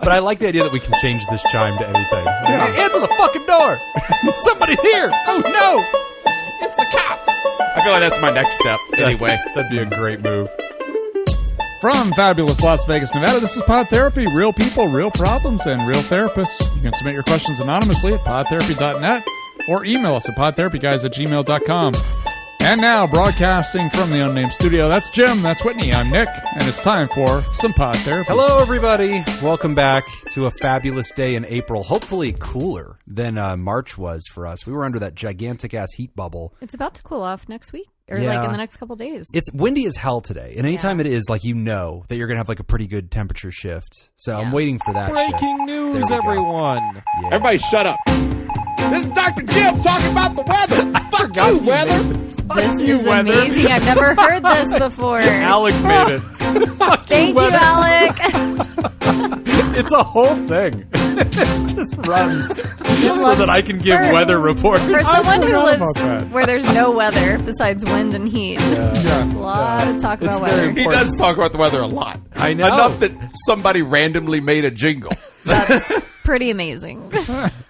But I like the idea that we can change this chime to anything. Like, hey, answer the fucking door! Somebody's here! Oh no! It's the cops! I feel like that's my next step. Anyway, that'd be a great move. From fabulous Las Vegas, Nevada, this is Pod Therapy. Real people, real problems, and real therapists. You can submit your questions anonymously at podtherapy.net or email us at podtherapyguys@gmail.com. And now, broadcasting from the unnamed studio, that's Jim, that's Whitney, I'm Nick, and it's time for some Pod Therapy. Hello, everybody. Welcome back to a fabulous day in April. Hopefully cooler than March was for us. We were under that gigantic-ass heat bubble. It's about to cool off next week, or like in the next couple days. It's windy as hell today, and anytime it is, like, you know that you're going to have like a pretty good temperature shift. So I'm waiting for that Breaking news, everyone. Yeah. Everybody shut up. This is Dr. Jim talking about the weather. Fuck you, weather. This is amazing. I've never heard this before. Alec made it. Thank you, Alec. It's a whole thing. It just runs so that I can give weather reports. For someone who lives where there's no weather besides wind and heat, a lot of talk about weather. He does talk about the weather a lot. I know. Enough that somebody randomly made a jingle. That's pretty amazing.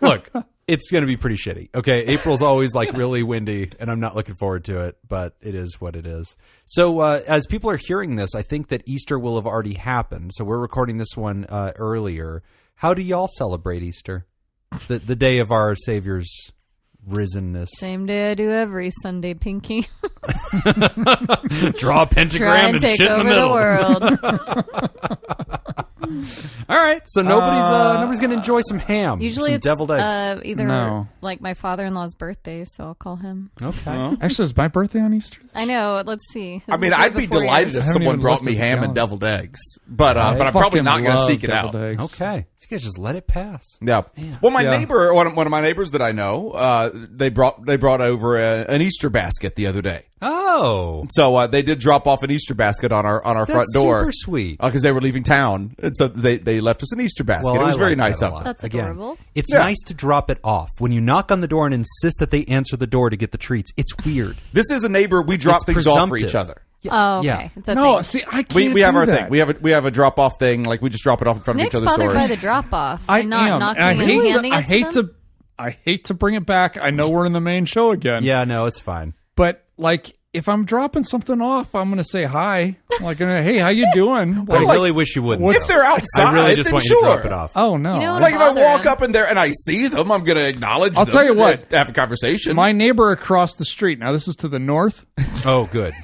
Look, it's going to be pretty shitty. Okay, April's always like really windy, and I'm not looking forward to it, but it is what it is. So as people are hearing this, I think that Easter will have already happened. So we're recording this one earlier. How do y'all celebrate Easter? The day of our Savior's risenness. Same day I do every Sunday, Pinky. Draw a pentagram and take shit in the over middle. The world. All right, so nobody's going to enjoy some ham. Usually some it's deviled eggs. either like my father-in-law's birthday, so I'll call him. Okay. Actually, it's my birthday on Easter. I know. Let's see. I mean, I'd be delighted if someone brought me ham and deviled eggs, but I'm probably not going to seek it out. Eggs. Okay, so you guys just let it pass. Yeah. Well, my neighbor, one of my neighbors that I know, they brought over an Easter basket the other day. Oh, so they did drop off an Easter basket on our front door. Super sweet. Because they were leaving town, and so they left us an Easter basket. Well, it was very like nice of them. That's adorable. Again, it's nice to drop it off. When you knock on the door and insist that they answer the door to get the treats, it's weird. This is a neighbor. We drop things off for each other. Oh, okay. Yeah. It's a No, thing. see, I can't We have do our that. thing. We have a drop off thing. Like we just drop it off in front Nick's of each other's bothered doors. by the drop-off. I and not am. knocking And and handing it to them. I hate to bring it back. I know we're in the main show again. Yeah, no, it's fine. But like, if I'm dropping something off, I'm going to say hi. Like, hey, how you doing? I really wish you wouldn't. If they're outside, I really just then want you to sure. drop it off. Oh no! You know what? Like if I Bother walk him. up in there and I see them, I'm going to acknowledge them. I'll tell you what. Have a conversation. My neighbor across the street. Now this is to the north. Oh, good.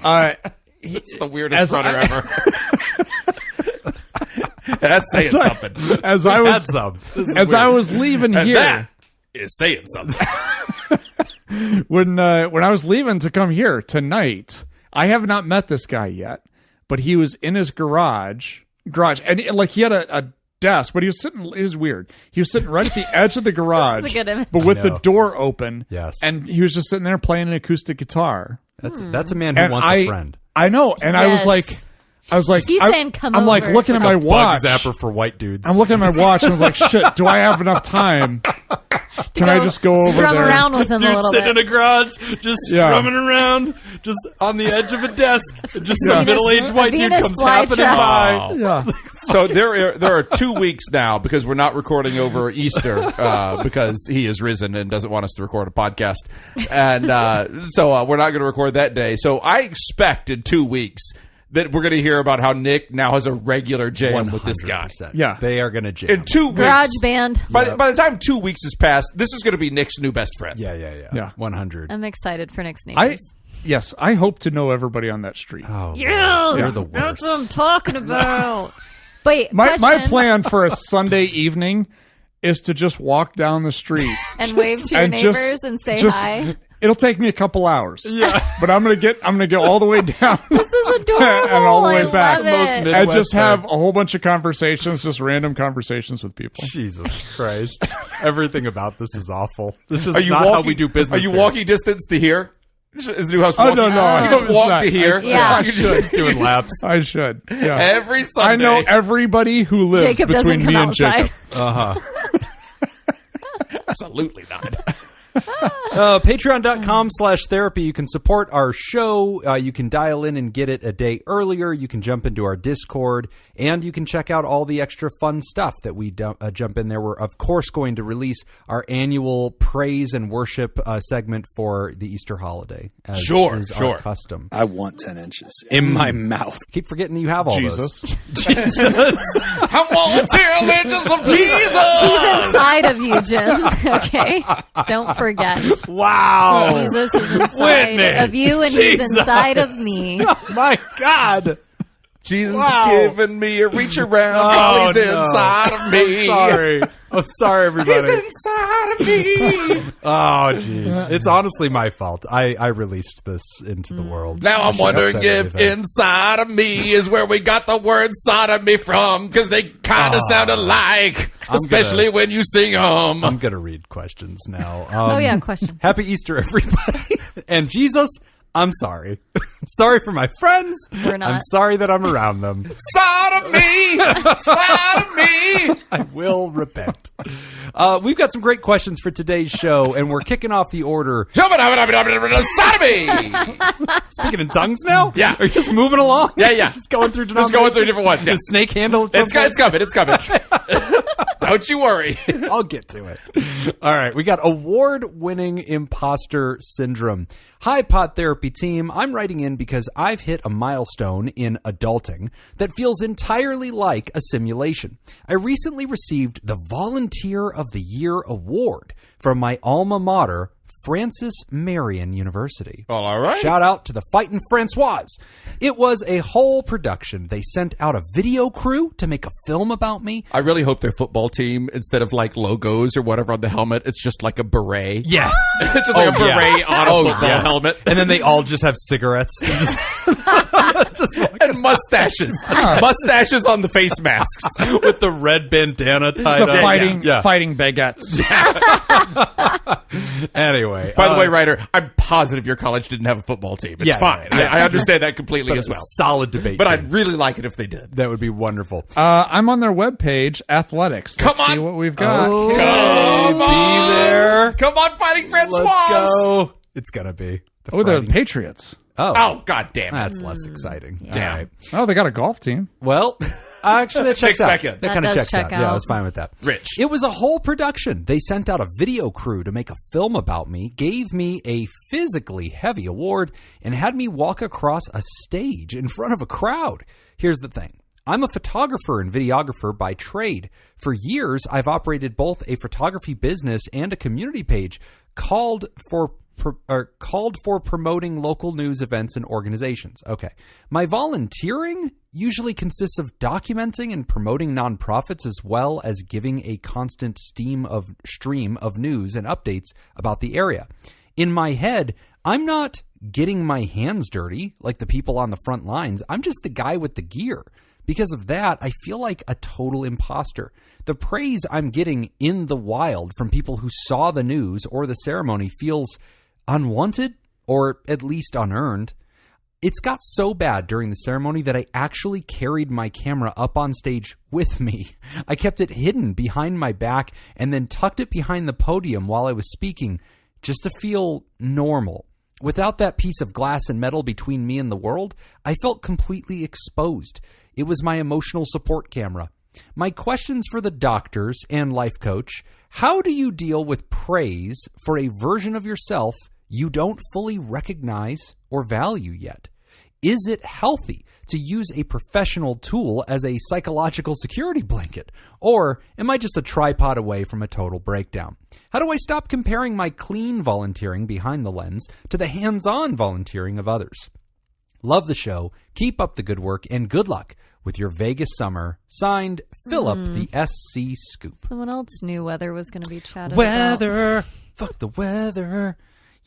It's the weirdest brother ever. That's saying something. As I was leaving And here, that is saying something. when I was leaving to come here tonight, I have not met this guy yet, but he was in his garage, and like he had a desk, but he was sitting. It was weird. He was sitting right at the edge of the garage, That's a good image. but with the door open. Yes. And he was just sitting there playing an acoustic guitar. That's a man who And wants a friend. I know, and I was like, He's saying, "Come I'm like over." looking at Like my a watch. bug zapper for white dudes. I'm looking at my watch and I was like, shit, do I have enough time? Can I just go over strum there? around with him a Dude little sitting bit? in a garage, just strumming around, just on the edge of a desk. Just some middle-aged white dude Venus comes happening flytrap. by. Yeah. So there are 2 weeks now because we're not recording over Easter because he is risen and doesn't want us to record a podcast, and so we're not going to record that day. So I expect in 2 weeks that we're going to hear about how Nick now has a regular jam with this guy. 100%. Yeah. They are going to jam. In 2 weeks, Garage band. by the time 2 weeks has passed, this is going to be Nick's new best friend. Yeah. 100. I'm excited for Nick's neighbors. Yes, I hope to know everybody on that street. Oh, Yes, you're the worst. that's what I'm talking about. Wait, My question. plan for a Sunday evening is to just walk down the street and wave to your and neighbors and say hi. It'll take me a couple hours. Yeah, but I'm gonna get all the way down. This is adorable. And all the way I back. love Most it. Midwest And just have thing. a whole bunch of conversations, just random conversations with people. Jesus Christ. Everything about this is awful. This is Are you not walking, how we do business. Are you here. walking distance to here? Is the new house Oh, walking? no. You just it's walk not. to here. Yeah. You just- Just doing laps. I should. Yeah. every Sunday. I know everybody who lives Jacob between doesn't come me and outside. Jacob. Absolutely not. Patreon.com/therapy. You can support our show. You can dial in and get it a day earlier. You can jump into our Discord, and you can check out all the extra fun stuff that we jump in there. We're, of course, going to release our annual praise and worship segment for the Easter holiday. As is our custom. I want 10 inches in my mouth. Keep forgetting you have all Jesus. those. Jesus. I want 10 inches of Jesus. He's inside of you, Jim. Okay? Don't forget. Wow. Jesus is inside Whitney. of you, and Jesus. he's inside of me. Oh, my God. Jesus Wow. giving me a reach around while he's inside of me. I'm sorry, everybody. He's inside of me. Oh, jeez. It's honestly my fault. I released this into the world. Now I I'm should have wondering said if everything. inside of me is where we got the word sodomy from, because they kind of sound alike, especially when you sing them. I'm going to read questions now. Oh, yeah, question. Happy Easter, everybody. And Jesus, I'm sorry. I'm sorry for my friends. We're not. I'm sorry that I'm around them. Sodomy! Sodomy! I will repent. We've got some great questions for today's show, and we're kicking off the order. Sodomy! Speaking in tongues now? Yeah. Are you just moving along? Yeah. Just going through Just going through different ones, yeah. The snake handle at some It's point? coming. It's coming. Don't you worry. I'll get to it. All right. We got award-winning imposter syndrome. Hi, Pod Therapy team. I'm writing in because I've hit a milestone in adulting that feels entirely like a simulation. I recently received the Volunteer of the Year award from my alma mater, Francis Marion University. All right. Shout out to the Fightin' Francois. It was a whole production. They sent out a video crew to make a film about me. I really hope their football team, instead of like logos or whatever on the helmet, it's just like a beret. Yes. It's just like a beret on a football helmet. And then they all just have cigarettes. And just And mustaches. Mustaches on the face masks. with the red bandana tied The up. fighting baguettes. Anyway. By the way, Ryder, I'm positive your college didn't have a football team. It's Yeah, fine. yeah. I understand that completely as well. Solid debate. But team. I'd really like it if they did. That would be wonderful. I'm on their webpage, athletics. Let's Come on. see what we've got. Come Be on. there. Come on, Fighting Francois. Let's go. It's going to be. Oh, they're the Fighting- Patriots. Oh, God damn it. That's less exciting. Yeah. All right. Oh, they got a golf team. Well, actually, that checks Kicks out. back in. That kind of does checks check out. Yeah, I out. was fine with that. Rich. It was a whole production. They sent out a video crew to make a film about me, gave me a physically heavy award, and had me walk across a stage in front of a crowd. Here's the thing. I'm a photographer and videographer by trade. For years, I've operated both a photography business and a community page called for promoting local news events and organizations. Okay. My volunteering usually consists of documenting and promoting nonprofits as well as giving a constant stream of news and updates about the area. In my head, I'm not getting my hands dirty like the people on the front lines. I'm just the guy with the gear. Because of that, I feel like a total imposter. The praise I'm getting in the wild from people who saw the news or the ceremony feels unwanted or at least unearned. It's got so bad during the ceremony that I actually carried my camera up on stage with me. I kept it hidden behind my back and then tucked it behind the podium while I was speaking just to feel normal. Without that piece of glass and metal between me and the world, I felt completely exposed. It was my emotional support camera. My questions for the doctors and life coach: how do you deal with praise for a version of yourself you don't fully recognize or value yet? Is it healthy to use a professional tool as a psychological security blanket? Or am I just a tripod away from a total breakdown? How do I stop comparing my clean volunteering behind the lens to the hands-on volunteering of others? Love the show. Keep up the good work and good luck with your Vegas summer. Signed, Philip, the SC Scoop. Someone else knew weather was going to be chatted about. Weather. Fuck the weather.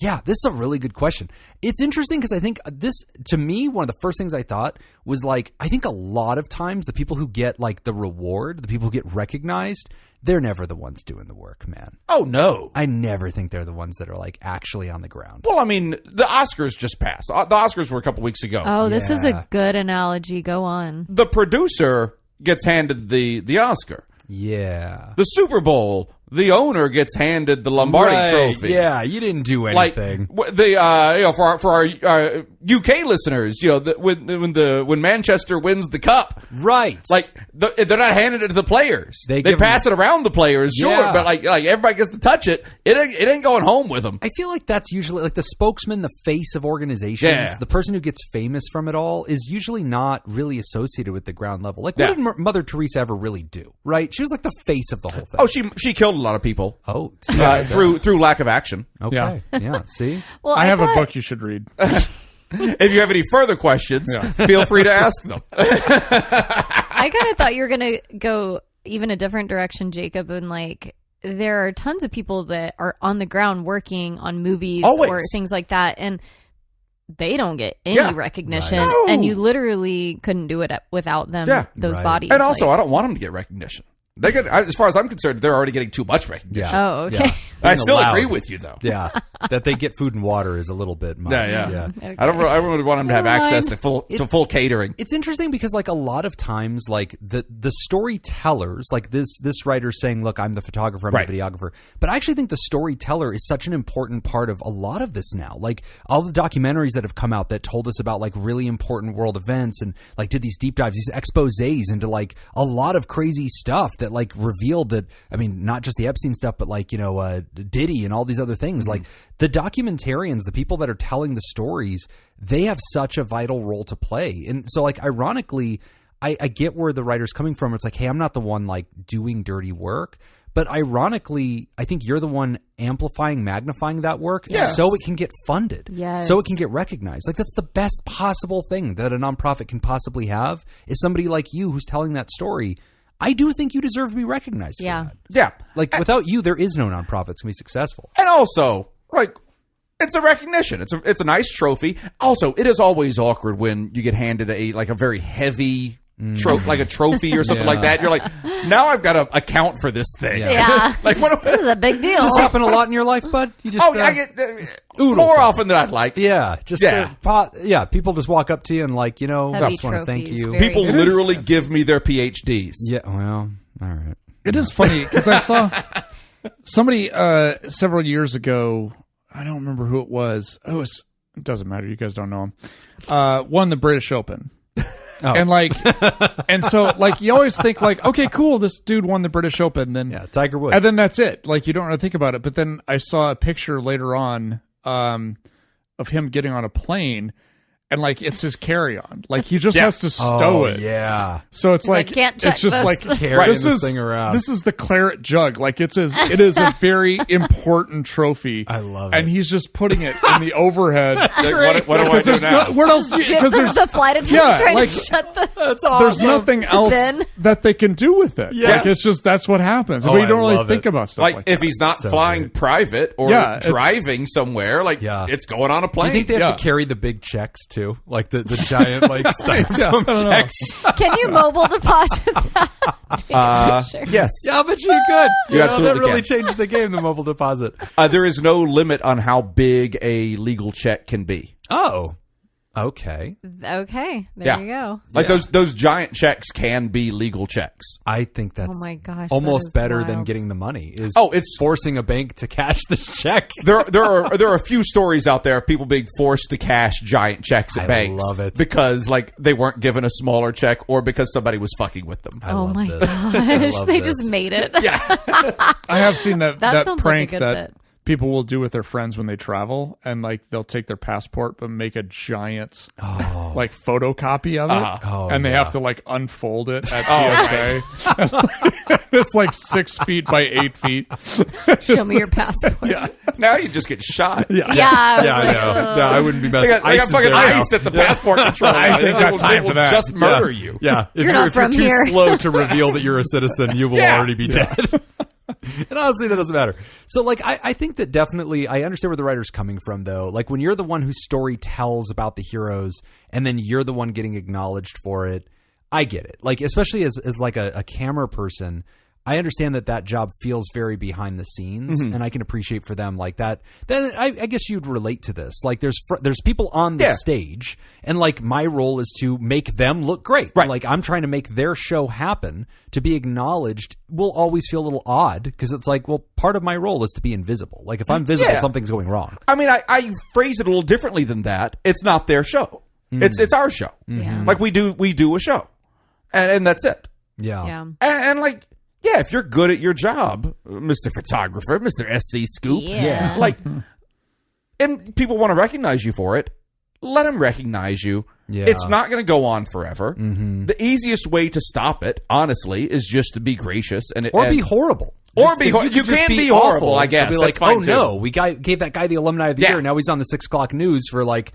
Yeah, this is a really good question. It's interesting because I think this, to me, one of the first things I thought was like, I think a lot of times the people who get like the reward, the people who get recognized, they're never the ones doing the work, man. Oh, no. I never think they're the ones that are like actually on the ground. Well, I mean, the Oscars just passed. The Oscars were a couple weeks ago. Oh, this is Yeah. a good analogy. Go on. The producer gets handed the Oscar. Yeah. The Super Bowl, the owner gets handed the Lombardi Right, trophy. Yeah, you didn't do Like anything. for our UK listeners, when Manchester wins the cup, Right. like they're not handing it to the players. They They give pass it around the players, sure, Yeah. but like everybody gets to touch it. It ain't going home with them. I feel like that's usually like the spokesman, the face of organizations, Yeah. the person who gets famous from it all is usually not really associated with the ground level. Like, Yeah. what did Mother Teresa ever really do? Right? She was like the face of the whole thing. Oh, she killed a lot of people Oh, through lack of action. okay. Yeah. See? Well, I have a thought- book you should read. If you have any further questions, feel free to ask them. I kind of thought you were going to go even a different direction, Jacob, and like there are tons of people that are on the ground working on movies Always. or things like that, and they don't get any Yeah. recognition, Right. No. and you literally couldn't do it without them. Yeah. Those Right. bodies, And also, like- I don't want them to get recognition. They get, as far as I'm concerned, they're already getting too much recognition. Yeah. Oh, okay. Yeah. I Being still allowed. agree with you, though. Yeah. That they get food and water is a little bit much. Yeah. Okay. I don't really want them to have access to full catering. It's interesting because like a lot of times like the storytellers, like this writer saying, look, I'm the photographer, I'm Right. the videographer, but I actually think the storyteller is such an important part of a lot of this now. Like all the documentaries that have come out that told us about like really important world events and like did these deep dives, these exposés into like a lot of crazy stuff that like revealed that, I mean, not just the Epstein stuff, but like, Diddy and all these other things. Like the documentarians, the people that are telling the stories, they have such a vital role to play. And so like, ironically, I get where the writer's coming from. It's like, hey, I'm not the one like doing dirty work. But ironically, I think you're the one amplifying, magnifying that work so it can get funded. Yes. So it can get recognized. Like that's the best possible thing that a nonprofit can possibly have is somebody like you who's telling that story. I do think you deserve to be recognized for that. Yeah. Like without you, there is no nonprofit that's going to be successful. And also, like, it's a recognition. It's a nice trophy. Also, it is always awkward when you get handed a very heavy like a trophy or something like that. You're like, now I've got to account for this thing. Yeah. Like, what? This is a big deal. Does this happen a lot in your life, bud? You just I get oodle more something. often than I'd like. Yeah, just people just walk up to you and like, I Heavy just want to thank trophies, you. very People heavy. literally give me their PhDs. Yeah, well, all right. It is funny because I saw somebody several years ago. I don't remember who it was. It doesn't matter. You guys don't know him. Won the British Open. Oh. And so you always think like, okay, cool, this dude won the British Open. Then Tiger Woods. and then that's it. Like you don't really think about it. But then I saw a picture later on of him getting on a plane. And it's his carry-on. Like he just has to stow it. Yeah. So it's like, can't check it's just this. like Carrying this this is thing around. This is the claret jug. Like it is a very important trophy. I love and it. he's just putting it in the overhead. Like, what do I Because do there's now? what else? Jim, Because there's the flight attendants trying like, to shut the. That's there's nothing else Then- that they can do with it. Yes. Like it's just that's what happens. Oh, But you don't I really love think it. about stuff Like, like if that. he's not So flying great. private or Yeah, it's- driving somewhere, it's going on a Do plane. you think they have Yeah. to carry the big checks too? Like the giant styrofoam Yeah, I don't know. checks? Can you mobile deposit that? Sure. Yes. Yeah, but you could. You absolutely that really can. changed the game, the mobile deposit. There is no limit on how big a legal check can be. Oh. Okay. Okay, there Yeah. you go. Like Yeah. those giant checks can be legal checks. I think that's Oh my gosh, almost that is better than wild. getting the money. Is It's forcing a bank to cash this check. there are a few stories out there of people being forced to cash giant checks at I banks. love it. Because they weren't given a smaller check or because somebody was fucking with them. I Oh love my this. I gosh, love they this. just made it. I have seen that That sounds like a prank good that bit. people will do with their friends when they travel, and they'll take their passport but make a giant photocopy of it, Oh, and they yeah. have to unfold it at TSA. It's 6 feet by 8 feet. Show me your passport. Now you just get shot. Yeah, Yeah, I was like, know. No, I wouldn't be messing. They got ICE is fucking there now. ICE at the passport control. ICE ain't got time They for will that. just murder you. Yeah, if You're not if you're from too here. slow to reveal that you're a citizen, you will Yeah. already be dead. And honestly, that doesn't matter. So, I think that definitely, I understand where the writer's coming from, though. Like, when you're the one whose story tells about the heroes, and then you're the one getting acknowledged for it, I get it. Like, especially as a camera person, I understand that job feels very behind the scenes, and I can appreciate for them like that. Then I guess you'd relate to this. Like there's people on the stage, and like my role is to make them look great. Right. Like I'm trying to make their show happen. To be acknowledged will always feel a little odd because it's like, well, part of my role is to be invisible. Like if I'm visible, something's going wrong. I mean, I phrase it a little differently than that. It's not their show. It's our show. Yeah. Like we do a show, and that's it. Yeah. And like. Yeah, if you're good at your job, Mr. Photographer, Mr. SC Scoop, like, and people want to recognize you for it, let them recognize you. Yeah. It's not going to go on forever. The easiest way to stop it, honestly, is just to be gracious and be horrible. Or be horrible. You can be horrible, I guess. Be That's like, fine oh too. no, we gave that guy the alumni of the year. Now he's on the 6 o'clock news for like,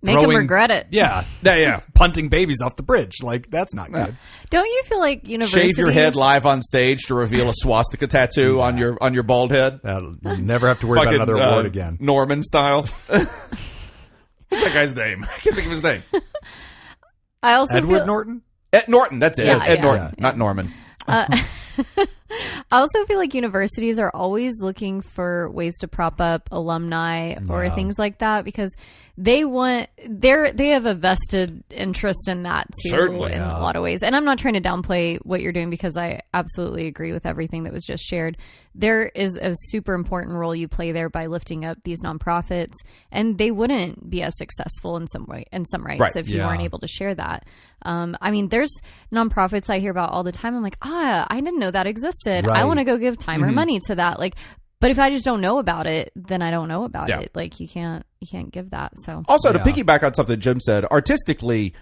Make him regret it. Yeah, punting babies off the bridge. Like that's not good. Don't you feel like universities... Shave your head live on stage to reveal a swastika tattoo on your bald head. You'll never have to worry about another award again. Norman style. What's that guy's name? I can't think of his name. I also Edward Norton? Ed Norton, that's it. Yeah, Ed Norton, not Norman. I also feel like universities are always looking for ways to prop up alumni or things like that because they have a vested interest in that too. Certainly, in a lot of ways. And I'm not trying to downplay what you're doing because I absolutely agree with everything that was just shared. There is a super important role you play there by lifting up these nonprofits, and they wouldn't be as successful in some rights if you weren't able to share that. I mean, there's nonprofits I hear about all the time. I'm like, I didn't know that existed. Right. I want to go give time or money to that. Like, but if I just don't know about it, then I don't know about it. Like you can't give that. So also to piggyback on something Jim said, artistically,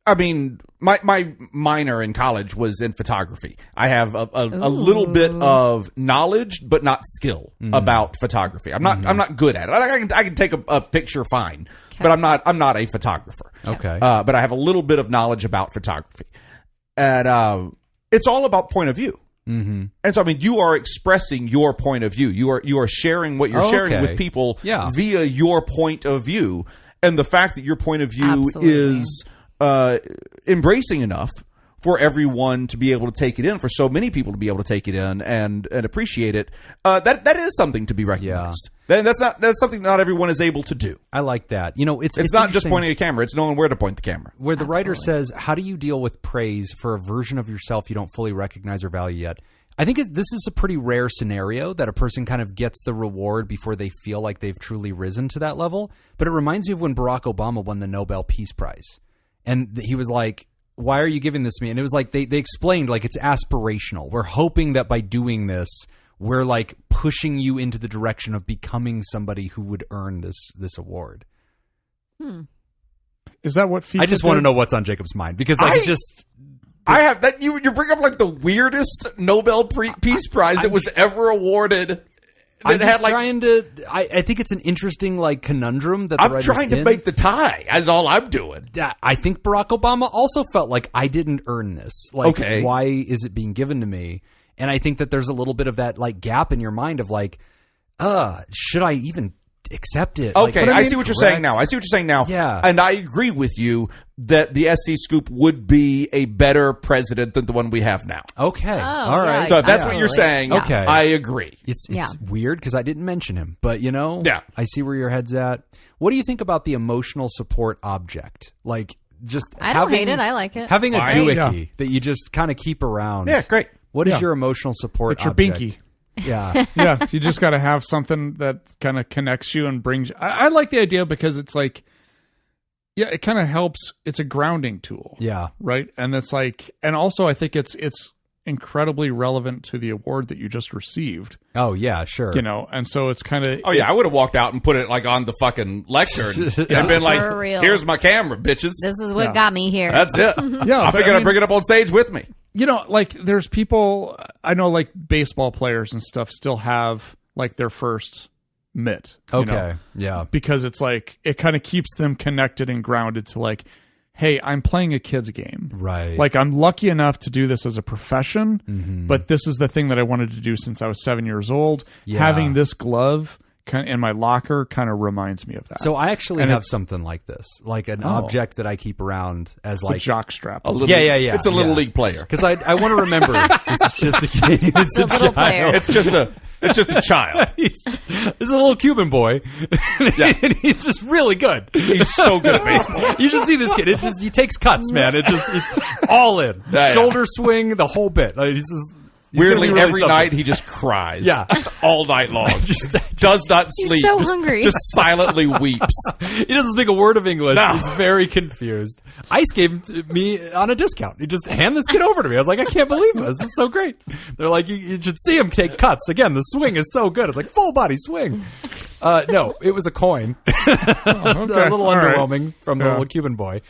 I mean, my minor in college was in photography. I have a little bit of knowledge, but not skill about photography. I'm not good at it. I can take a picture fine, but I'm not a photographer. Okay. But I have a little bit of knowledge about photography, and it's all about point of view. And so, I mean, you are expressing your point of view. You are sharing what you're sharing with people via your point of view, and the fact that your point of view is embracing enough for everyone to be able to take it in, for so many people to be able to take it in and appreciate it. That is something to be recognized. That's something not everyone is able to do. I like that. It's not just pointing a camera; it's knowing where to point the camera. Where the writer says, "How do you deal with praise for a version of yourself you don't fully recognize or value yet?" I think this is a pretty rare scenario that a person kind of gets the reward before they feel like they've truly risen to that level. But it reminds me of when Barack Obama won the Nobel Peace Prize, and he was like, "Why are you giving this to me?" And it was like they explained like it's aspirational. We're hoping that by doing this, we're like pushing you into the direction of becoming somebody who would earn this award. Is that what FIFA I just want to know what's on Jacob's mind because like I have that you bring up like the weirdest Nobel Peace Prize that was ever awarded. I'm just trying to. I think it's an interesting like conundrum that the I'm trying to make the tie. That's all I'm doing. I think Barack Obama also felt like I didn't earn this. Like, why is it being given to me? And I think that there's a little bit of that like gap in your mind of like, should I even accept it? Okay, like, I see what you're saying now. Yeah. And I agree with you that the SC Scoop would be a better president than the one we have now. Okay. All right. So if that's what you're saying, okay. I agree. It's weird because I didn't mention him, but I see where your head's at. What do you think about the emotional support object? Like just I don't hate it. I like it. Having a doohickey that you just kind of keep around. Yeah, great. What is your emotional support It's your object? binky. Yeah. Yeah, you just got to have something that kind of connects you and brings you. I like the idea because it's like, it kind of helps. It's a grounding tool. Yeah. Right. And it's like, and also I think it's incredibly relevant to the award that you just received. Oh, yeah, sure. And so it's kind of. Oh, yeah, I would have walked out and put it like on the fucking lectern and been like, For real. here's my camera, bitches. This is what got me here. That's it. Yeah, I'm going to bring it up on stage with me. Like there's people, I know like baseball players and stuff still have like their first mitt. Okay. Yeah. Because it's like, it kind of keeps them connected and grounded to like, hey, I'm playing a kid's game. Right. Like I'm lucky enough to do this as a profession, but this is the thing that I wanted to do since I was 7 years old. Yeah. Having this glove in my locker kind of reminds me of that. So I actually And have it's- something like this, like an object that I keep around as it's like a jock strap. Yeah. It's a little league player. Because I want to remember this is just a kid. It's The a little player. child. It's just a child. He's a little Cuban boy, and he's just really good. He's so good at baseball. You should see this kid. He takes cuts, man. It's all in, Yeah. shoulder swing, the whole bit. Like, he's Weirdly, gonna be really every something. night he just cries. Yeah. Just all night long. Just- does not sleep. so just, hungry. Just silently weeps. He doesn't speak a word of English. No. He's very confused. Ice gave him to me on a discount. He just hand this kid over to me. I was like, I can't believe this. This is so great. They're like, you should see him take cuts. Again, the swing is so good. It's like full body swing. No, it was a coin. Okay. A little All right. underwhelming from the Yeah. little Cuban boy.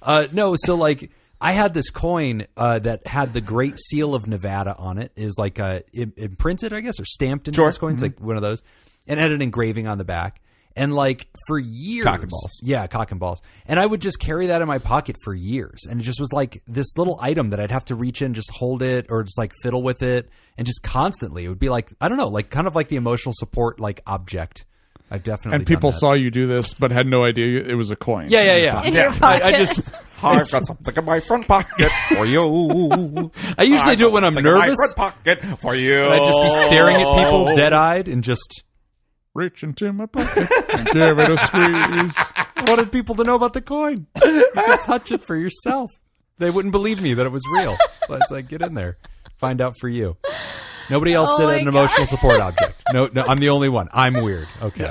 No, so like I had this coin that had the Great Seal of Nevada on it. Is like imprinted, I guess, or stamped into Sure. this coin. It's like one of those, and it had an engraving on the back. And like for years, Cock and balls. yeah, cock and balls. And I would just carry that in my pocket for years, and it just was like this little item that I'd have to reach in, just hold it, or just like fiddle with it, and just constantly. It would be like, I don't know, like kind of like the emotional support like object. I've definitely And people done that. saw you do this, but had no idea it was a coin. Yeah. In your I pocket. just I've got something in my front pocket for you. I usually do it when I'm Something in my nervous. front pocket for you. I'd just be staring at people dead-eyed and just Reach into my pocket and give it a squeeze. wanted people to know about the coin. You can touch it for yourself. They wouldn't believe me that it was real. So it's like, get in there. Find out for you. Nobody else Oh did my an God. emotional support object. No, I'm the only one. I'm weird. Okay.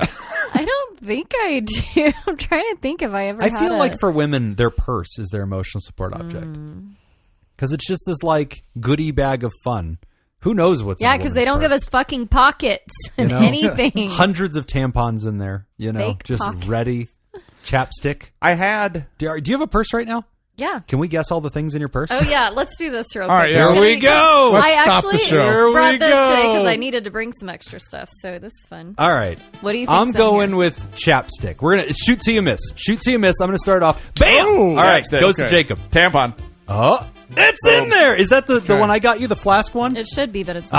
I don't think I do. I'm trying to think if I ever I had feel a- like for women, their purse is their emotional support object. Because it's just this like goodie bag of fun. Who knows what's in Yeah, a because they woman's don't give purse? us fucking pockets and know? anything. Hundreds of tampons in there, Fake just pockets. ready. Chapstick. I had. Do you have a purse right now? Yeah. Can we guess all the things in your purse? Oh yeah, let's do this real quick. All right, yeah. Here we go. Let's I stop actually the show. Here we brought this today go. because I needed to bring some extra stuff. So this is fun. All right. What do you think? I'm going with chapstick. We're gonna shoot till you miss. Shoot till you miss. I'm gonna start off. Bam! Oh, all right, chapstick. goes to Okay. Jacob. Tampon. Oh, it's in there. Is that the one I got you? The flask one? It should be, but it's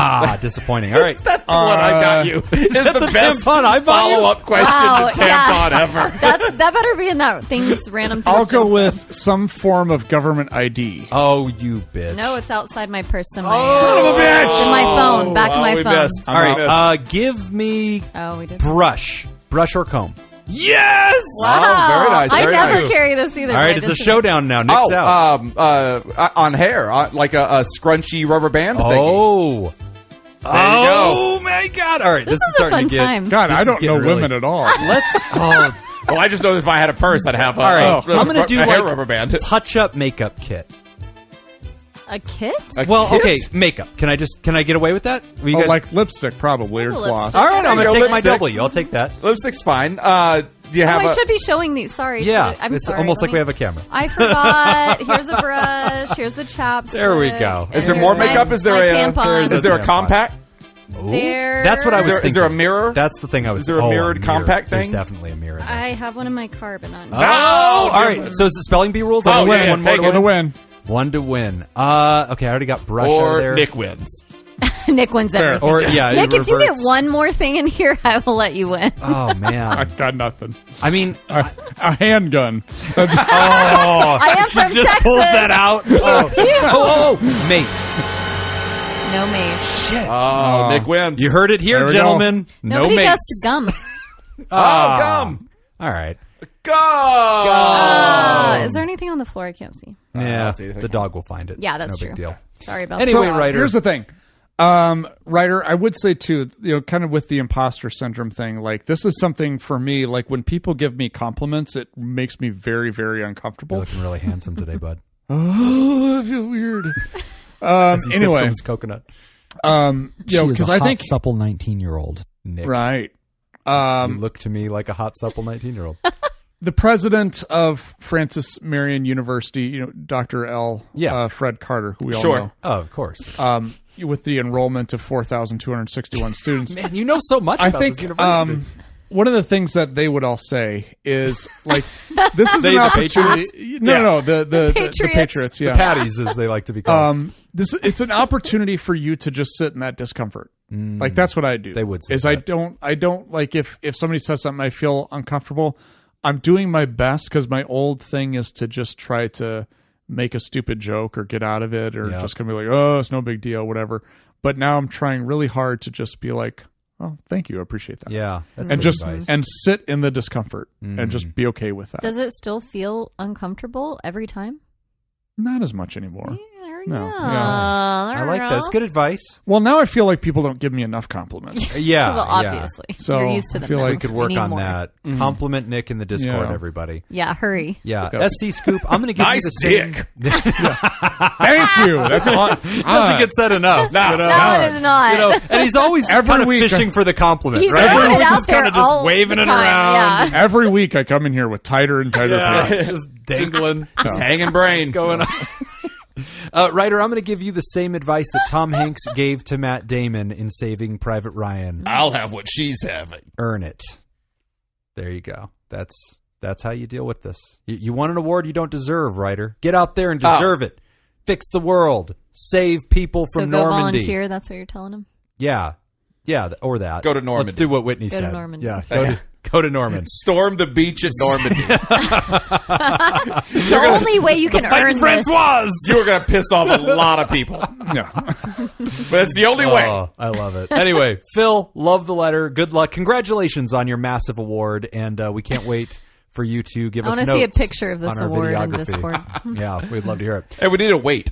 Disappointing. All right. That's the one I got you. Is that the best tampon I bought you? follow-up question Wow, to tampon yeah. ever. that better be in that thing's random. I'll things go Jim with said. some form of government ID. Oh, you bitch. No, it's outside my purse. In my, Son of a bitch! It's in my phone. Back of my we phone. missed. All right. Give me Oh, we did. brush or comb. Yes. Wow. Oh, very nice, I very never nice. carry this either. All right. It's a showdown now. Nick's out. On hair, like a scrunchy rubber band thingy. Oh. There you Oh my God! All right, this, This is is a starting fun to get. time. God, This I is don't know getting really- women at all. Let's. Oh, Well, I just know that if I had a purse, I'd have a, all right. a- I'm gonna do a hair like rubber band. touch-up makeup kit. A kit? Well, kit? okay, makeup. Can I get away with that? Will you Oh, guys? like lipstick, probably, or Oh, gloss. lipstick. All right, I'm There gonna you take go, my lipstick. W. I'll take that. Lipstick's fine. Do you Oh, have I a? should be showing these. Sorry. Yeah, I'm it's sorry. almost Let like we me- have a camera. I forgot. Here's a brush. Here's the chapstick. There we go. Is there and more here's makeup? my- Is there my a? tampon. Is there a Tampon. compact? Ooh, There- That's what I was Is thinking. there a mirror? That's the thing I was. Is there a mirrored compact There's thing? definitely a mirror. In there. I have one in my car, but not. Oh, all right. So is the spelling bee rules? I Oh, only yeah, get one more take to it. For the win. win. One to win. Okay, I already got brush out of Or there. Nick wins. Nick wins Fair. everything. Or yeah, Nick, it if you get reverts. one more thing in here, I will let you win. Oh I man. got nothing. I mean, A handgun. That's, I am from just Texas. pulls that out. Oh, mace. No mace. Shit. Oh, Nick wins. You heard it here, There we go. gentlemen. No Nobody mace. goes to gum. Oh, gum. All right. Gum. Is there anything on the floor I can't see? Yeah, don't see anything. the dog will find it. Yeah, that's no true. big deal. Sorry about Anyway, that. Ryder. Here's the thing. Ryder, I would say too, kind of with the imposter syndrome thing, like this is something for me, like when people give me compliments, it makes me very, very You're uncomfortable. looking really handsome today, bud. Oh, I feel weird. He sips Anyway, from his coconut. because I think, supple 19-year-old. Nick, right. you look to me like a hot, supple 19-year-old. The president of Francis Marion University, Dr. L. Yeah. Fred Carter, who we all Sure. know, Oh, of course. with the enrollment of 4,261 students. Man, you know so much I about think this university. one of the things that they would all say is like, this is They, an the opportunity. Patriots? No, the Patriots. Patriots, yeah. Patties, as they like to be called. It's an opportunity for you to just sit in that discomfort. Like that's what I do. They would say is that. I don't like if somebody says something I feel uncomfortable, I'm doing my best because my old thing is to just try to make a stupid joke or get out of it or just gonna be like, oh, it's no big deal, whatever. But now I'm trying really hard to just be like, oh, thank you, I appreciate that. Yeah, that's And good just advice. and sit in the discomfort and just be okay with that. Does it still feel uncomfortable every time? Not as much anymore. No. I like that. It's good advice. Well, now I feel like people don't give me enough compliments. Yeah, Well, obviously. So, You're used to I them. feel now. like we could work need on more. that. Compliment Nick in the Discord, Yeah. everybody. Yeah, hurry. Yeah, Okay. SC Scoop. I'm going to give Nice you the same. Thank you. That's all. Doesn't get said enough. No. you know? No, it is not. You know, and he's always Every kind of week- fishing for the compliment, He's right? throwing it Everyone's out just kind there of just all waving the it time, around. yeah. Every week I come in here with tighter and tighter Yeah, pants. just dangling. Just hanging brain. going on. Ryder, I'm going to give you the same advice that Tom Hanks gave to Matt Damon in Saving Private Ryan. I'll have what she's having. Earn it. There you go. That's how you deal with this. You want an award you don't deserve, Ryder. Get out there and deserve it. Fix the world. Save people So from go Normandy. volunteer. That's what you're telling him. Yeah, or that. Go to Normandy. Let's do what Whitney Go to said. Normandy. Yeah, go to Normandy. Storm the beach at Normandy. The only way you can earn this. Francoise. You are going to piss off a lot of people. No. But it's the only way. Oh, I love it. Anyway, Phil, love the letter. Good luck. Congratulations on your massive award, and we can't wait for you to give I us want notes to see a picture of this on our award in videography. Discord. Yeah, we'd love to hear it. And we need a weight.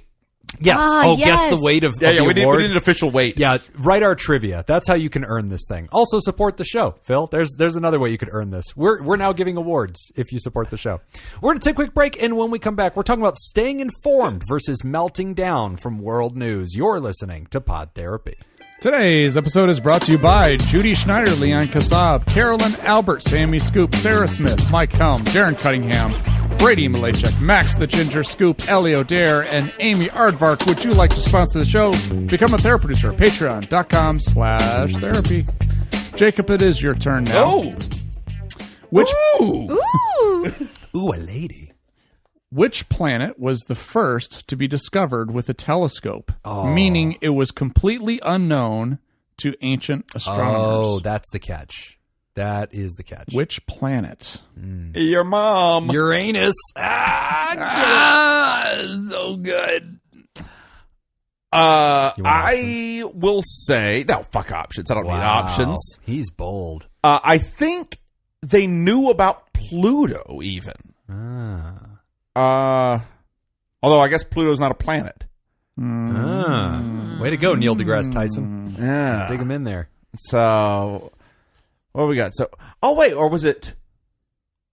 Yes. Ah, guess yes. the weight of Yeah, the we need award. an official weight. Yeah, write our trivia. That's how you can earn this thing. Also, support the show, Phil. There's another way you could earn this. We're now giving awards if you support the show. We're going to take a quick break, and when we come back, we're talking about staying informed versus melting down from world news. You're listening to Pod Therapy. Today's episode is brought to you by Judy Schneider, Leon Kasab, Carolyn Albert, Sammy Scoop, Sarah Smith, Mike Helm, Darren Cunningham, Brady Malachek, Max the Ginger Scoop, Ellie O'Dare, and Amy Aardvark. Would you like to sponsor the show? Become a therapy producer at patreon.com/therapy. Jacob, it is your turn now. Oh. Which Ooh. Ooh, a lady. Which planet was the first to be discovered with a telescope? Meaning it was completely unknown to ancient astronomers. Oh, that's the catch. That is the catch. Which planet? Your mom. Uranus. So good. I will say, no, fuck options. I don't need options. He's bold. I think they knew about Pluto even. Although I guess Pluto's not a planet. Way to go, Neil deGrasse Tyson. Yeah. Dig him in there. So, what have we got? So, wait, or would it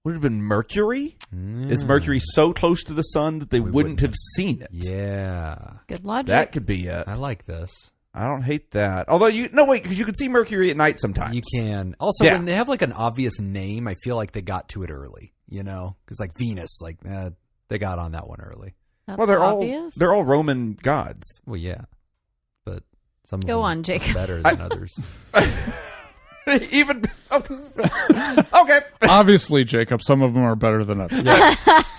have been Mercury? Is Mercury so close to the sun that they wouldn't have seen it? Yeah. Good logic. That could be it. I like this. I don't hate that. Although because you can see Mercury at night sometimes. You can. Also, Yeah. when they have like an obvious name, I feel like they got to it early, because like Venus, they got on that one early. That's Well, they're obvious. all Roman gods. Well, yeah. But some of Go them on, are Jacob. better than others. Even okay. Obviously, Jacob, some of them are better than others.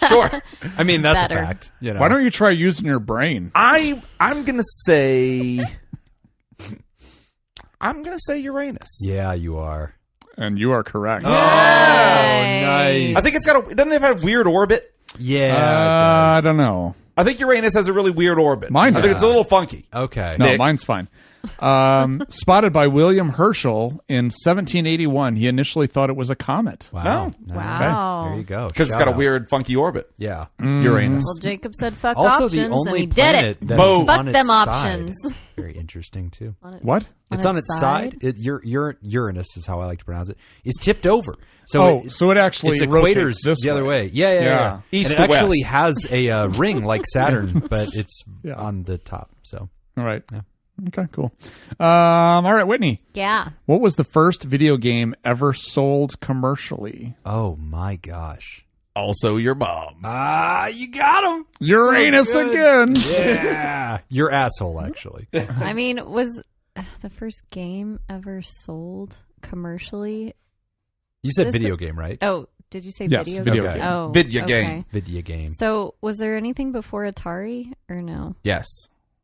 Sure. I mean, that's Better. a fact. Why don't you try using your brain? I'm gonna say Uranus. Yeah, you are. And you are correct. Nice. I think doesn't it have a weird orbit? Yeah, it I does. don't know. I think Uranus has a really weird orbit. Mine I think does. it's a little funky. Okay. No, Nick. mine's fine. Spotted by William Herschel in 1781. He initially thought it was a comet. Wow. No. Wow. There you go. Because it's Shout got a out. weird, funky orbit. Yeah. Uranus. Well, Jacob said fuck Also, options, the only and he did planet it. that Boom. is Fuck on its them side. options. Very interesting too. What? It's on its side. Uranus is how I like to pronounce it. Is tipped over. So So it actually its rotates equators this the other way. way. Yeah. East and it to actually west. has a ring like Saturn, but it's Yeah. on the top. So All right. Yeah. Okay, cool. All right, Whitney. Yeah. What was the first video game ever sold commercially? oh my gosh. Also, your mom. You got him. Uranus So again. good. Yeah. Your asshole, actually. I mean, was the first game ever sold commercially? You said This- video game, right? Oh, did you say Yes, video video Okay. game. Oh, Video okay. game. Video game. So, was there anything before Atari or no? Yes.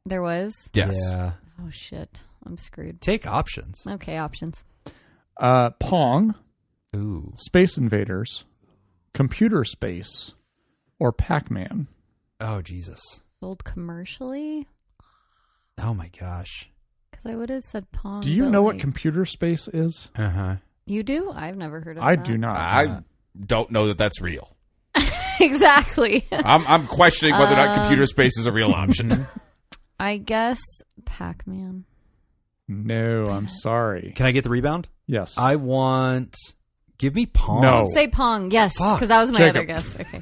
There was? Yes. Yeah. Oh shit. I'm screwed. Take options. Okay, options. Pong, Ooh. Space Invaders, Computer Space, or Pac-Man. Oh, Jesus. Sold commercially? Oh, my gosh. Because I would have said Pong. Do you but, know what like- Computer Space is? Uh-huh. You do? I've never heard of I that. do not. I don't know that that's real. Exactly. I'm questioning whether or not computer space is a real option. I guess Pac-Man. No, I'm sorry. Can I get the rebound? Yes. I want... Give me Pong. No. Say Pong. Yes, Fuck. because that was my Jacob. other guess. Okay.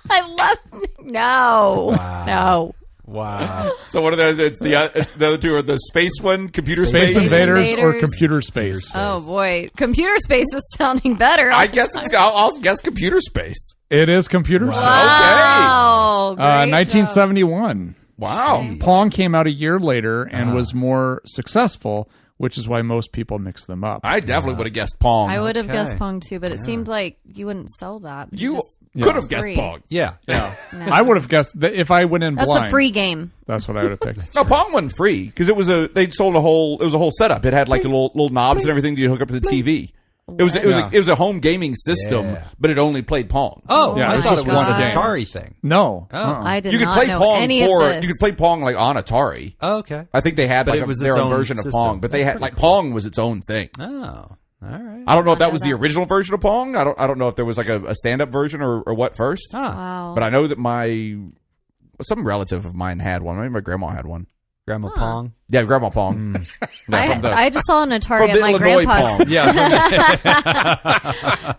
I love... No. Wow. No. Wow. So what are the? It's the other two are the space one, computer Space space. Invaders or Invaders. Computer Space? Oh, boy. Computer Space is sounding better. I guess I'll guess computer space. It is Computer Space. Wow. Great job. 1971. Wow. Pong came out a year later and was more successful, which is why most people mix them up. I definitely would have guessed Pong. I would have Okay. guessed Pong, too, but it seemed like you wouldn't sell that. You just- could have guessed free. Pong. Yeah. Yeah. No. I would have guessed that if I went in That's blind. the free game. That's what I would have picked. No, Pong wasn't free because it was they sold a whole setup. It had like the little knobs and everything that you hook up to the TV. It was a home gaming system, Yeah. but it only played Pong. Oh, Yeah, I it was thought just it was one an game. Atari thing. No. I did You could not play know Pong any of this. you could play Pong like on Atari. Oh, okay. I think they had But like it was their its own own version system. of Pong, but they That's had pretty like Pong was its own thing. Oh, all right. I don't know if that know was the that. original version of Pong. I don't know if there was like a stand-up version or what first. Wow. But I know that some relative of mine had one. Maybe my grandma had one. Grandma Pong. Yeah, Grandma Pong. Yeah, from the- I just saw an from Atari the at my Illinois grandpa's. Pong. Yeah.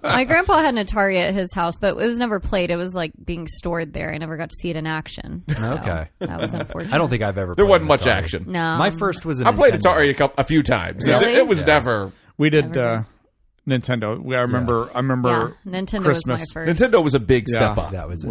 My grandpa had an Atari at his house, but it was never played. It was like being stored there. I never got to see it in action. So Okay. that was unfortunate. I don't think I've ever There played wasn't much Atari. action. No. My first was an I played Nintendo. Atari a few times. Really? It was never. We did Never Nintendo. I remember Yeah, Nintendo Christmas. was my first. Nintendo was a big step Yeah. up. That was it.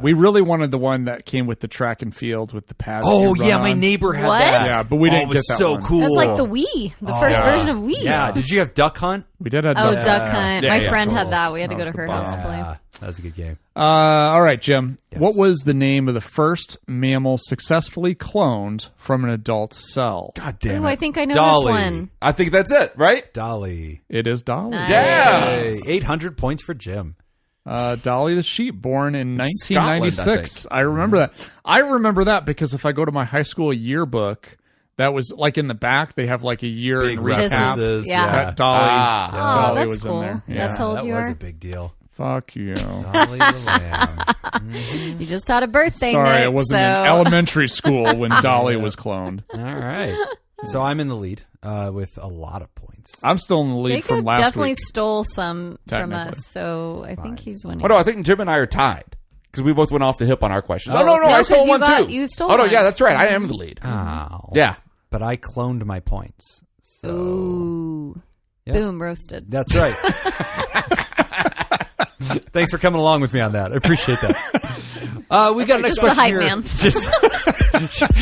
We really wanted the one that came with the track and field with the pad. that Oh, you yeah, run my on. neighbor had What? that. Yeah, but we Oh, didn't it was get that so one. cool. That's like the Wii, the first version of Wii. Yeah. Did you have Duck Hunt? We did have Oh, that. Duck Hunt. Yeah, My yeah. friend Cool. had that. We had to That go to was her the house to play. Yeah, that was a good game. All right, Jim. What was the name of the first mammal successfully cloned from an adult cell? God damn Ooh, it! I think I know Dolly. this one. I think that's it, right? Dolly. It is Dolly. Nice. Yeah. Hey, 800 points for Jim. Dolly the sheep, born in Scotland, 1996. I remember that. I remember that because if I go to my high school yearbook, that was like in the back. They have like a year Big and recap. references. yeah. That Dolly, Ah. Oh, Dolly that's was cool. in there. That's how old that you was are? a big deal. Fuck you. Dolly the Lamb. You just had a birthday, Sorry, Nick, I wasn't so... in elementary school when Dolly was cloned. All right. So I'm in the lead with a lot of points. I'm still in the lead Jacob from last definitely week. stole some from Technically. us, so I think he's winning. Oh no, I think Jim and I are tied because we both went off the hip on our questions. Oh no, No, I stole 'cause you one got- too. you stole Oh no, one. yeah, that's right. I am the lead. Ow. Yeah. But I cloned my points. So Ooh. Yeah. Boom, roasted. that's right. Thanks for coming along with me on that. I appreciate that. We got a next Just the question hype here. man.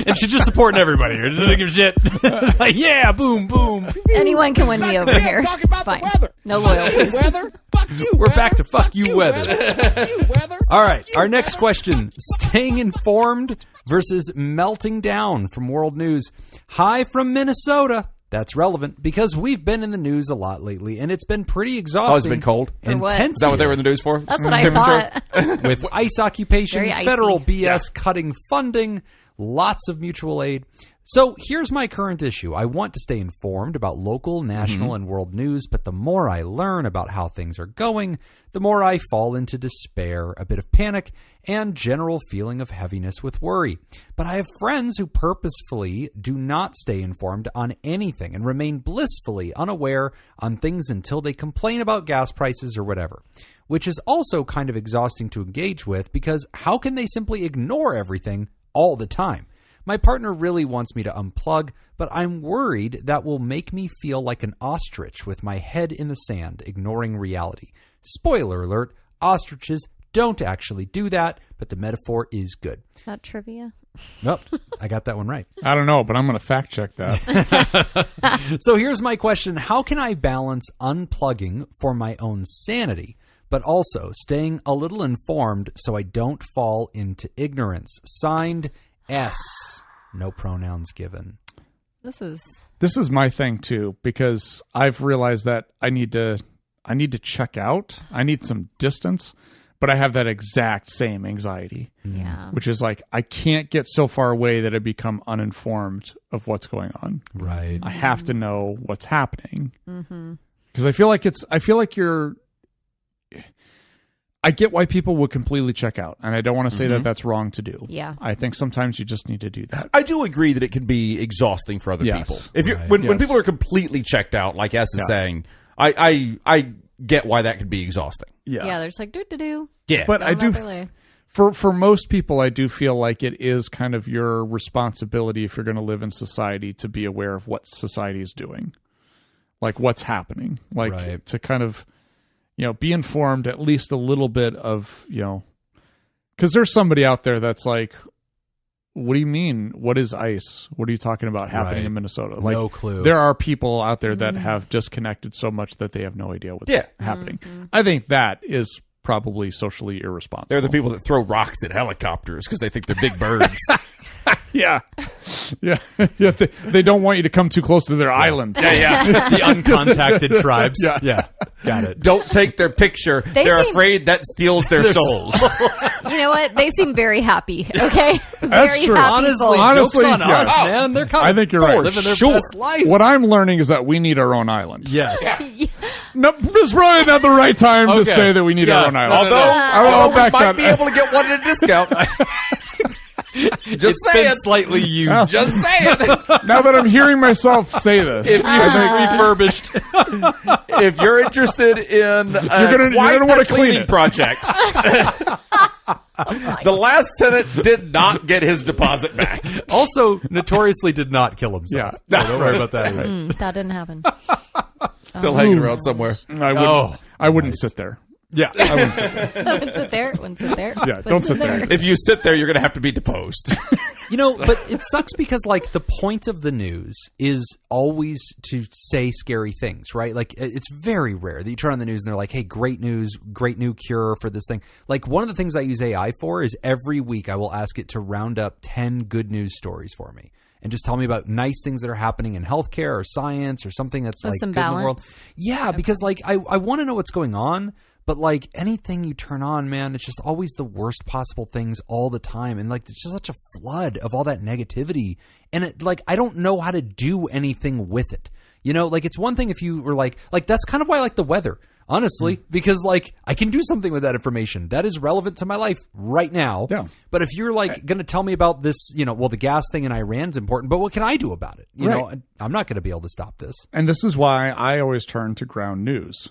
And she's just supporting everybody here. Doesn't give a shit. Like, yeah, boom, boom. Anyone can win me over here. Talk about It's fine. the weather. No loyalty. Weather? Fuck you. We're weather. back to fuck you weather. Fuck you, weather. All right, our next question. Staying informed versus melting down from world news. Hi from Minnesota. That's relevant because we've been in the news a lot lately, and it's been pretty exhausting. Oh, it's been cold? For what? Intense. Is that what they were in the news for? That's what I Temperature? thought. With ice occupation, Very icy. federal BS cutting funding, lots of mutual aid. So here's my current issue. I want to stay informed about local, national, and world news, but the more I learn about how things are going, the more I fall into despair, a bit of panic, and general feeling of heaviness with worry. But I have friends who purposefully do not stay informed on anything and remain blissfully unaware on things until they complain about gas prices or whatever, which is also kind of exhausting to engage with because how can they simply ignore everything all the time? My partner really wants me to unplug, but I'm worried that will make me feel like an ostrich with my head in the sand, ignoring reality. Spoiler alert, ostriches don't actually do that, but the metaphor is good. Is that trivia? Nope, I got that one right. I don't know, but I'm going to fact check that. So here's my question. How can I balance unplugging for my own sanity, but also staying a little informed so I don't fall into ignorance? Signed, S. No pronouns given. This is my thing too, because I've realized that I need to check out. I need some distance, but I have that exact same anxiety. Yeah. Which is like, I can't get so far away that I become uninformed of what's going on. Right. I have to know what's happening. Because I feel like I get why people would completely check out, and I don't want to say that that's wrong to do. Yeah. I think sometimes you just need to do that. I do agree that it can be exhausting for other people. If you when people are completely checked out, like S is saying, I get why that could be exhausting. Yeah, they're just like do. Yeah, but I do for most people, I do feel like it is kind of your responsibility if you're going to live in society to be aware of what society is doing, like what's happening, like to kind of, be informed at least a little bit of, because there's somebody out there that's like, what do you mean? What is ICE? What are you talking about happening in Minnesota? Like, no clue. There are people out there that have disconnected so much that they have no idea what's happening. I think that is probably socially irresponsible. They're the people that throw rocks at helicopters because they think they're big birds. Yeah. They don't want you to come too close to their island. The uncontacted tribes. Yeah. Got it. Don't take their picture. They're afraid that steals their souls. You know what? They seem very happy. Okay, That's true. Honestly, joke's on us, man. They're kind of I think you're right. living their best life. What I'm learning is that we need our own island. Yes. No, it's probably not the right time to say that we need our own island. Although we might be able to get one at a discount. It's been slightly used. Just saying. Now that I'm hearing myself say this, If refurbished. If you're interested in you're gonna want to clean cleaning project, the last tenant did not get his deposit back. Also, notoriously did not kill himself. Yeah. So don't worry about that. That didn't happen. Still hanging around somewhere. I wouldn't sit there. Yeah. I wouldn't sit there. Wouldn't sit there. Yeah, don't sit there. If you sit there, you're going to have to be deposed. But it sucks because, like, the point of the news is always to say scary things, right? Like, it's very rare that you turn on the news and they're like, hey, great news, great new cure for this thing. Like, one of the things I use AI for is every week I will ask it to round up 10 good news stories for me. And just tell me about nice things that are happening in healthcare or science or something that's like some good balance. in the world. Yeah, because like I want to know what's going on, but like anything you turn on, man, it's just always the worst possible things all the time. And like it's just such a flood of all that negativity. And it like I don't know how to do anything with it. Like it's one thing if you were like that's kind of why I like the weather. Honestly, because like I can do something with that information that is relevant to my life right now. Yeah. But if you're like going to tell me about this, the gas thing in Iran's important, but what can I do about it? You know, I'm not going to be able to stop this. And this is why I always turn to ground news.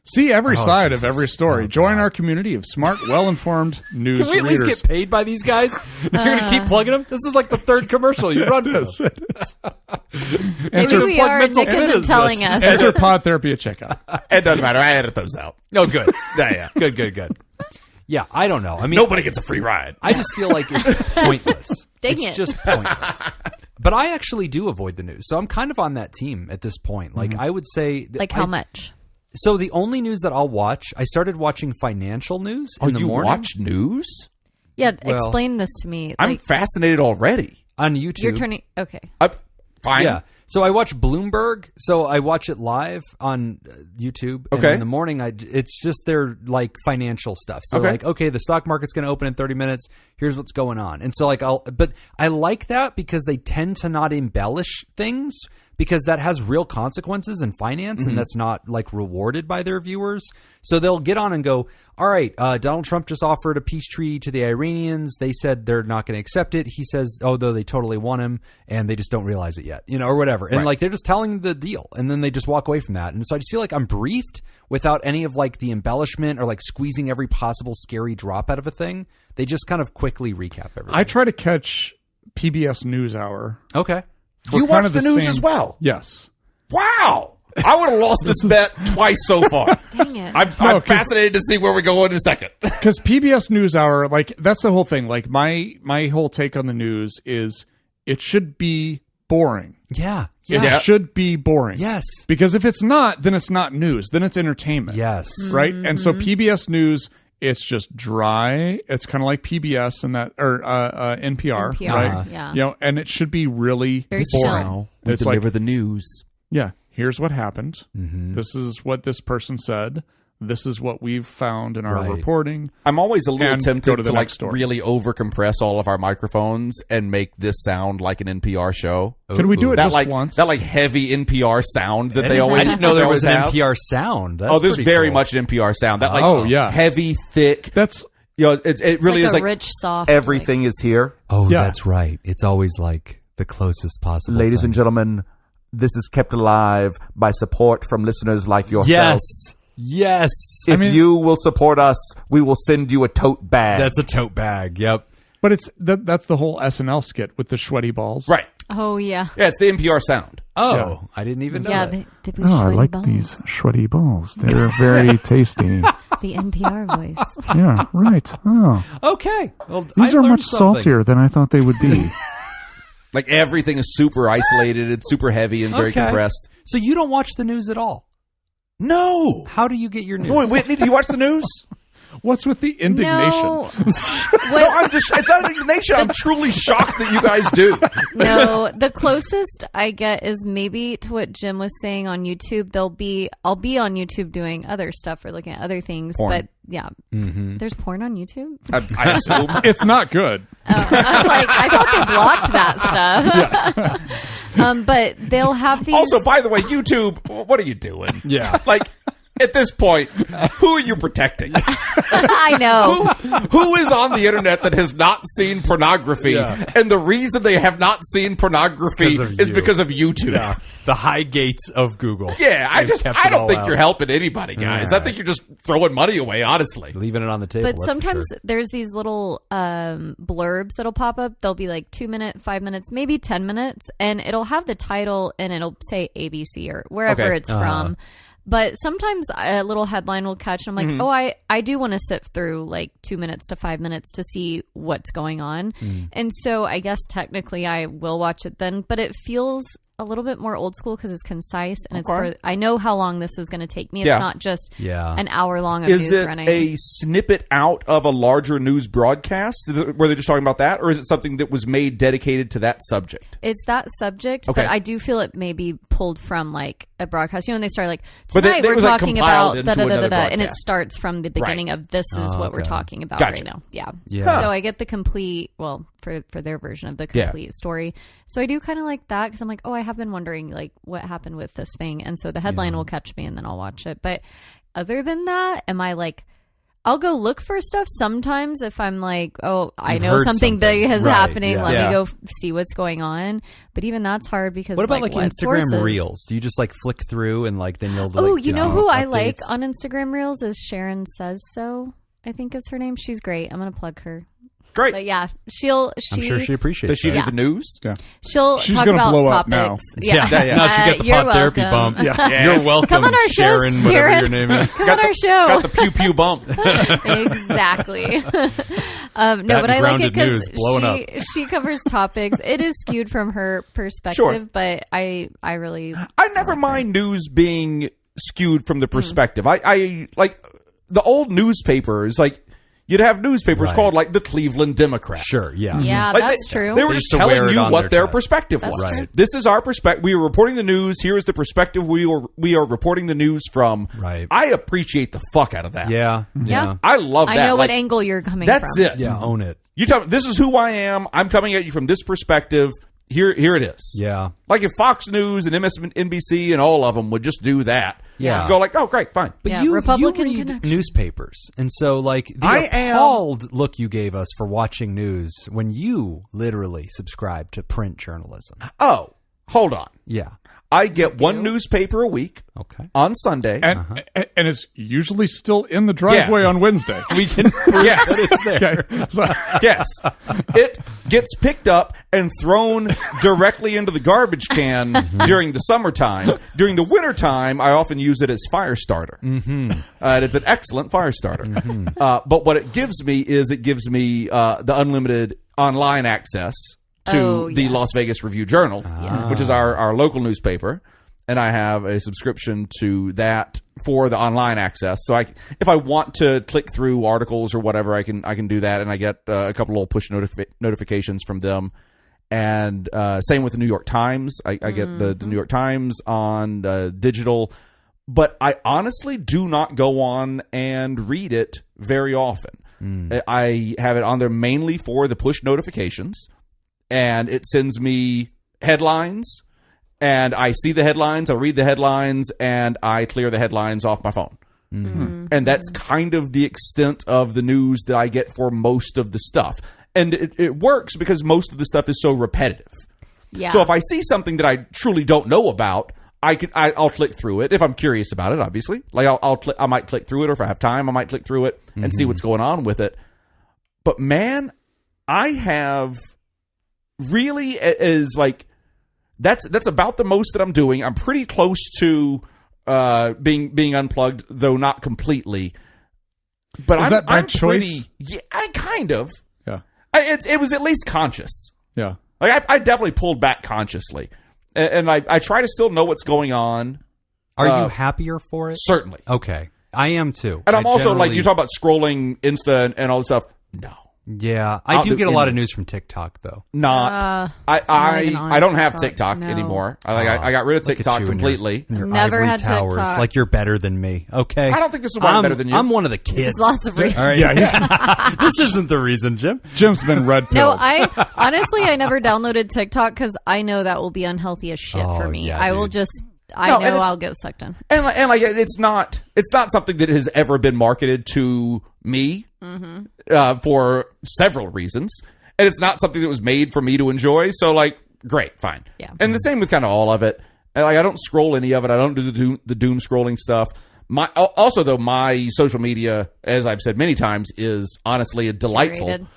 See every side of every story. Join our community of smart, well-informed news readers. Can we at least get paid by these guys? You're going to keep plugging them? This is like the third commercial you run for them. Maybe we are. Nick isn't telling us. Enter Pod Therapy at checkout. It doesn't matter. I edit those out. Oh, good. Yeah. Good. Yeah, I don't know. I mean, nobody gets a free ride. I just feel like it's pointless. It's just pointless. But I actually do avoid the news. So I'm kind of on that team at this point. Like I would say... Like how much? So the only news that I'll watch, I started watching financial news in the morning. You watch news? Yeah, explain this to me. I'm fascinated already. On YouTube. You're turning... Okay. Fine. Yeah. So I watch Bloomberg. So I watch it live on YouTube. Okay. And in the morning, it's just their like financial stuff. So like, okay, the stock market's going to open in 30 minutes. Here's what's going on. And so like but I like that because they tend to not embellish things because that has real consequences in finance and that's not like rewarded by their viewers. So they'll get on and go, all right, Donald Trump just offered a peace treaty to the Iranians. They said they're not going to accept it. He says, oh, though they totally want him and they just don't realize it yet, or whatever. And like, they're just telling the deal and then they just walk away from that. And so I just feel like I'm briefed without any of like the embellishment or like squeezing every possible scary drop out of a thing. They just kind of quickly recap everything. I try to catch PBS NewsHour. Okay. You watch the news as well? Yes. Wow. I would have lost this bet twice so far. Dang it. I'm fascinated to see where we go in a second. Because PBS NewsHour, like, that's the whole thing. Like, my whole take on the news is it should be boring. Yeah. It should be boring. Yes. Because if it's not, then it's not news. Then it's entertainment. Yes. Right? And so PBS News It's just dry. It's kind of like PBS and that, or NPR, right? Yeah. You know, and it should be really Very boring. still. We It's deliver like, the news. yeah, here's what happened. This is what this person said. This is what we've found in our Right. reporting. I'm always a little And go tempted to the to like next story. really overcompress all of our microphones and make this sound like an NPR show. Can we do it That just like once? that like heavy NPR sound that they always I didn't know there was an have. NPR sound. That's There's pretty very cool. much an NPR sound. That like Oh, yeah. heavy, thick. That's You know, it really like is a like rich, soft. everything is here. Oh, Yeah. that's right. It's always like the closest possible. Ladies thing. and gentlemen, this is kept alive by support from listeners like yourself. Yes. Yes. If you will support us, we will send you a tote bag. That's a tote bag. Yep. but it's that's the whole SNL skit with the sweaty balls. right. Oh yeah. Yeah, it's the NPR sound. Oh, Yeah. I didn't even know Yeah. that. They put sweaty balls. sweaty balls. They're very tasty. The NPR voice. Yeah, right. Oh, Okay. Well, these I are learned much something. saltier than I thought they would be. Like everything is super isolated. It's super heavy and very Okay. compressed. So you don't watch the news at all? No. How do you get your news? Wait, Whitney, do you watch the news? What's with the indignation? No. No, I'm just, it's not indignation. I'm truly shocked that you guys do. No, the closest I get is maybe to what Jim was saying on YouTube. I'll be on YouTube doing other stuff or looking at other things. Porn. But yeah, there's porn on YouTube. I assume. It's not good. I'm like, I thought they blocked that stuff. But they'll have these. Also, by the way, YouTube, what are you doing? Yeah. Like, at this point, who are you protecting? I know. Who is on the internet that has not seen pornography? Yeah. And the reason they have not seen pornography It's 'cause of is you. because of YouTube. Yeah. The high gates of Google. Yeah, I They've kept I it don't all think out. you're helping anybody, guys. Yeah. I think you're just throwing money away, honestly. Leaving it on the table. But that's for sometimes sure. there's these little blurbs that'll pop up. They'll be like 2 minutes, 5 minutes, maybe 10 minutes, and it'll have the title and it'll say ABC or wherever Okay. it's from. But sometimes a little headline will catch, and I'm like, oh, I do want to sift through like 2 minutes to 5 minutes to see what's going on. And so I guess technically I will watch it then, but it feels a little bit more old school because it's concise and it's for, I know how long this is going to take me. It's Yeah. not just Yeah. an hour long of Is news it running. a snippet out of a larger news broadcast where they're just talking about that? Or is it something that was made dedicated to that subject? It's that subject, Okay. but I do feel it may be pulled from like a broadcast. You know, when they start like, But tonight it we're was, like, talking compiled about into another and it broadcast. starts from the beginning of this is what we're okay. talking about Gotcha. right now. Yeah. Yeah. So I get the complete, well, for their version of the complete story. So I do kind of like that because I'm like, oh, I have been wondering like what happened with this thing. And so the headline will catch me and then I'll watch it. But other than that, am I like, I'll go look for stuff sometimes if I'm like, oh, I You've know heard something big is Right, happening. yeah. Let Yeah. me go see what's going on. But even that's hard because What about like what Instagram sources? Reels? Do you just like flick through and like then you'll Oh, like, you know who I updates? like on Instagram Reels is Sharon Says So. I think is her name. She's great. I'm gonna plug her. Great. But yeah, I'm sure she appreciates Does she that. do the news? Yeah. she'll She's talk gonna about blow up topics. now. Yeah, Yeah. Now she got the you're pod therapy welcome. bump. Yeah. You're welcome, Come on our show, Sharon, whatever Sharon. your name is. Come on our show. Got the pew pew bump. Exactly. No, That but I like grounded it news blowing because she covers topics. It is skewed from her perspective, Sure. but I really I never mind news being skewed from the perspective. I like the old newspapers, like you'd have newspapers Right. called like the Cleveland Democrat. Sure, yeah. yeah, Like, that's true. They were They just used to wear telling it you on what their their chest. perspective That's was. true. This is our perspective. We are reporting the news. Here is the perspective we are reporting the news from. Right. I appreciate the fuck out of that. Yeah. Yeah. I love I that. know what Like, angle you're coming that's from. it. Yeah, own it. You tell me this is who I am. I'm coming at you from this perspective. Here it is. Yeah. Like if Fox News and MSNBC and all of them would just do that. Yeah. You go like, oh, great, fine. But Yeah, you Republican read connection. newspapers, and so like the I am- appalled look you gave us for watching news when you literally subscribe to print journalism. Oh, hold on. Yeah. I get one newspaper a week Okay. on Sunday. And and it's usually still in the driveway Yeah. on Wednesday. We can prove Yes. that it's there. Okay. So, Yes. It gets picked up and thrown directly into the garbage can during the summertime. During the wintertime, I often use it as fire starter. Mm-hmm. And it's an excellent fire starter. Mm-hmm. But what it gives me is it gives me the unlimited online access to Oh, the yes. Las Vegas Review-Journal, Yes. which is our local newspaper. and I have a subscription to that for the online access. So if I want to click through articles or whatever, I can do that, and I get a couple little push notifications from them. And same with the New York Times. I get the New York Times on digital, but I honestly do not go on and read it very often. I have it on there mainly for the push notifications, and it sends me headlines, and I see the headlines, I read the headlines, and I clear the headlines off my phone. And that's kind of the extent of the news that I get for most of the stuff. And it works because most of the stuff is so repetitive. Yeah. So if I see something that I truly don't know about, I'll click through it if I'm curious about it. Obviously, like I might click through it, or if I have time, I might click through it and see what's going on with it. But man, I have really is like that's about the most that I'm doing. I'm pretty close to being unplugged, though not completely. But Is that by choice? Yeah, I kind of. Yeah. It was at least conscious. Yeah. Like I definitely pulled back consciously, and I try to still know what's going on. Are you happier for it? Certainly. Okay. I am too. And I'm also like, generally- you talk about scrolling Insta and all this stuff. No. Yeah, I do get a lot of news from TikTok though. Not. not even on I don't have TikTok, TikTok no. anyor. I got rid of Look at TikTok you and completely. your Never ivory had towers. TikTok. Like you're better than me. Okay. I don't think this is why I'm better than you. I'm one of the kids. There's lots of reasons. All right. Yeah, This isn't the reason, Jim. Jim's been red No, pilled. I honestly never downloaded TikTok because I know that will be unhealthy as shit for me. yeah, I will dude. just, No, and it's- I'll get sucked in. And like it's not something that has ever been marketed to me for several reasons, and it's not something that was made for me to enjoy. So like, great, fine. Yeah. And the same with kind of all of it. And like, I don't scroll any of it. I don't do the doom scrolling stuff. My social media, as I've said many times, is honestly delightful Curated.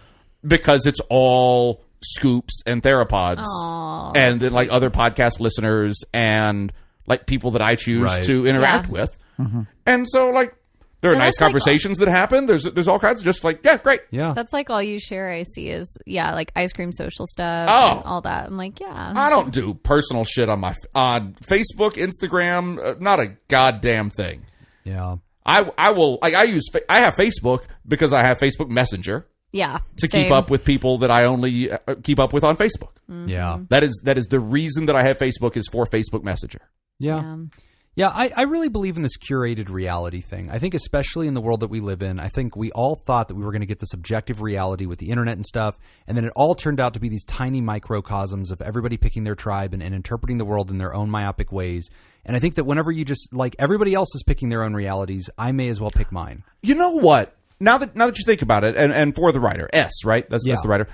because it's all scoops and theropods, Aw, and then like other podcast listeners and like people that I choose Right. to interact Yeah. with. And so like there are And nice that's like- conversations that happen. There's all kinds of just like, yeah, great. Yeah. That's like all you share. I see is like ice cream social stuff, Oh. and all that. I'm like, yeah, I don't do personal shit on Facebook, Instagram, not a goddamn thing. Yeah. I have Facebook because I have Facebook Messenger yeah, to same. keep up with people that I only keep up with on Facebook. Yeah. That is the reason that I have Facebook, is for Facebook Messenger. Yeah. Yeah, I really believe in this curated reality thing. I think especially in the world that we live in, I think we all thought that we were going to get this objective reality with the internet and stuff, and then it all turned out to be these tiny microcosms of everybody picking their tribe and interpreting the world in their own myopic ways. And I think that whenever you just, like, everybody else is picking their own realities, I may as well pick mine. You know what? Now that you think about it, and for the writer, S, right? That's the writer.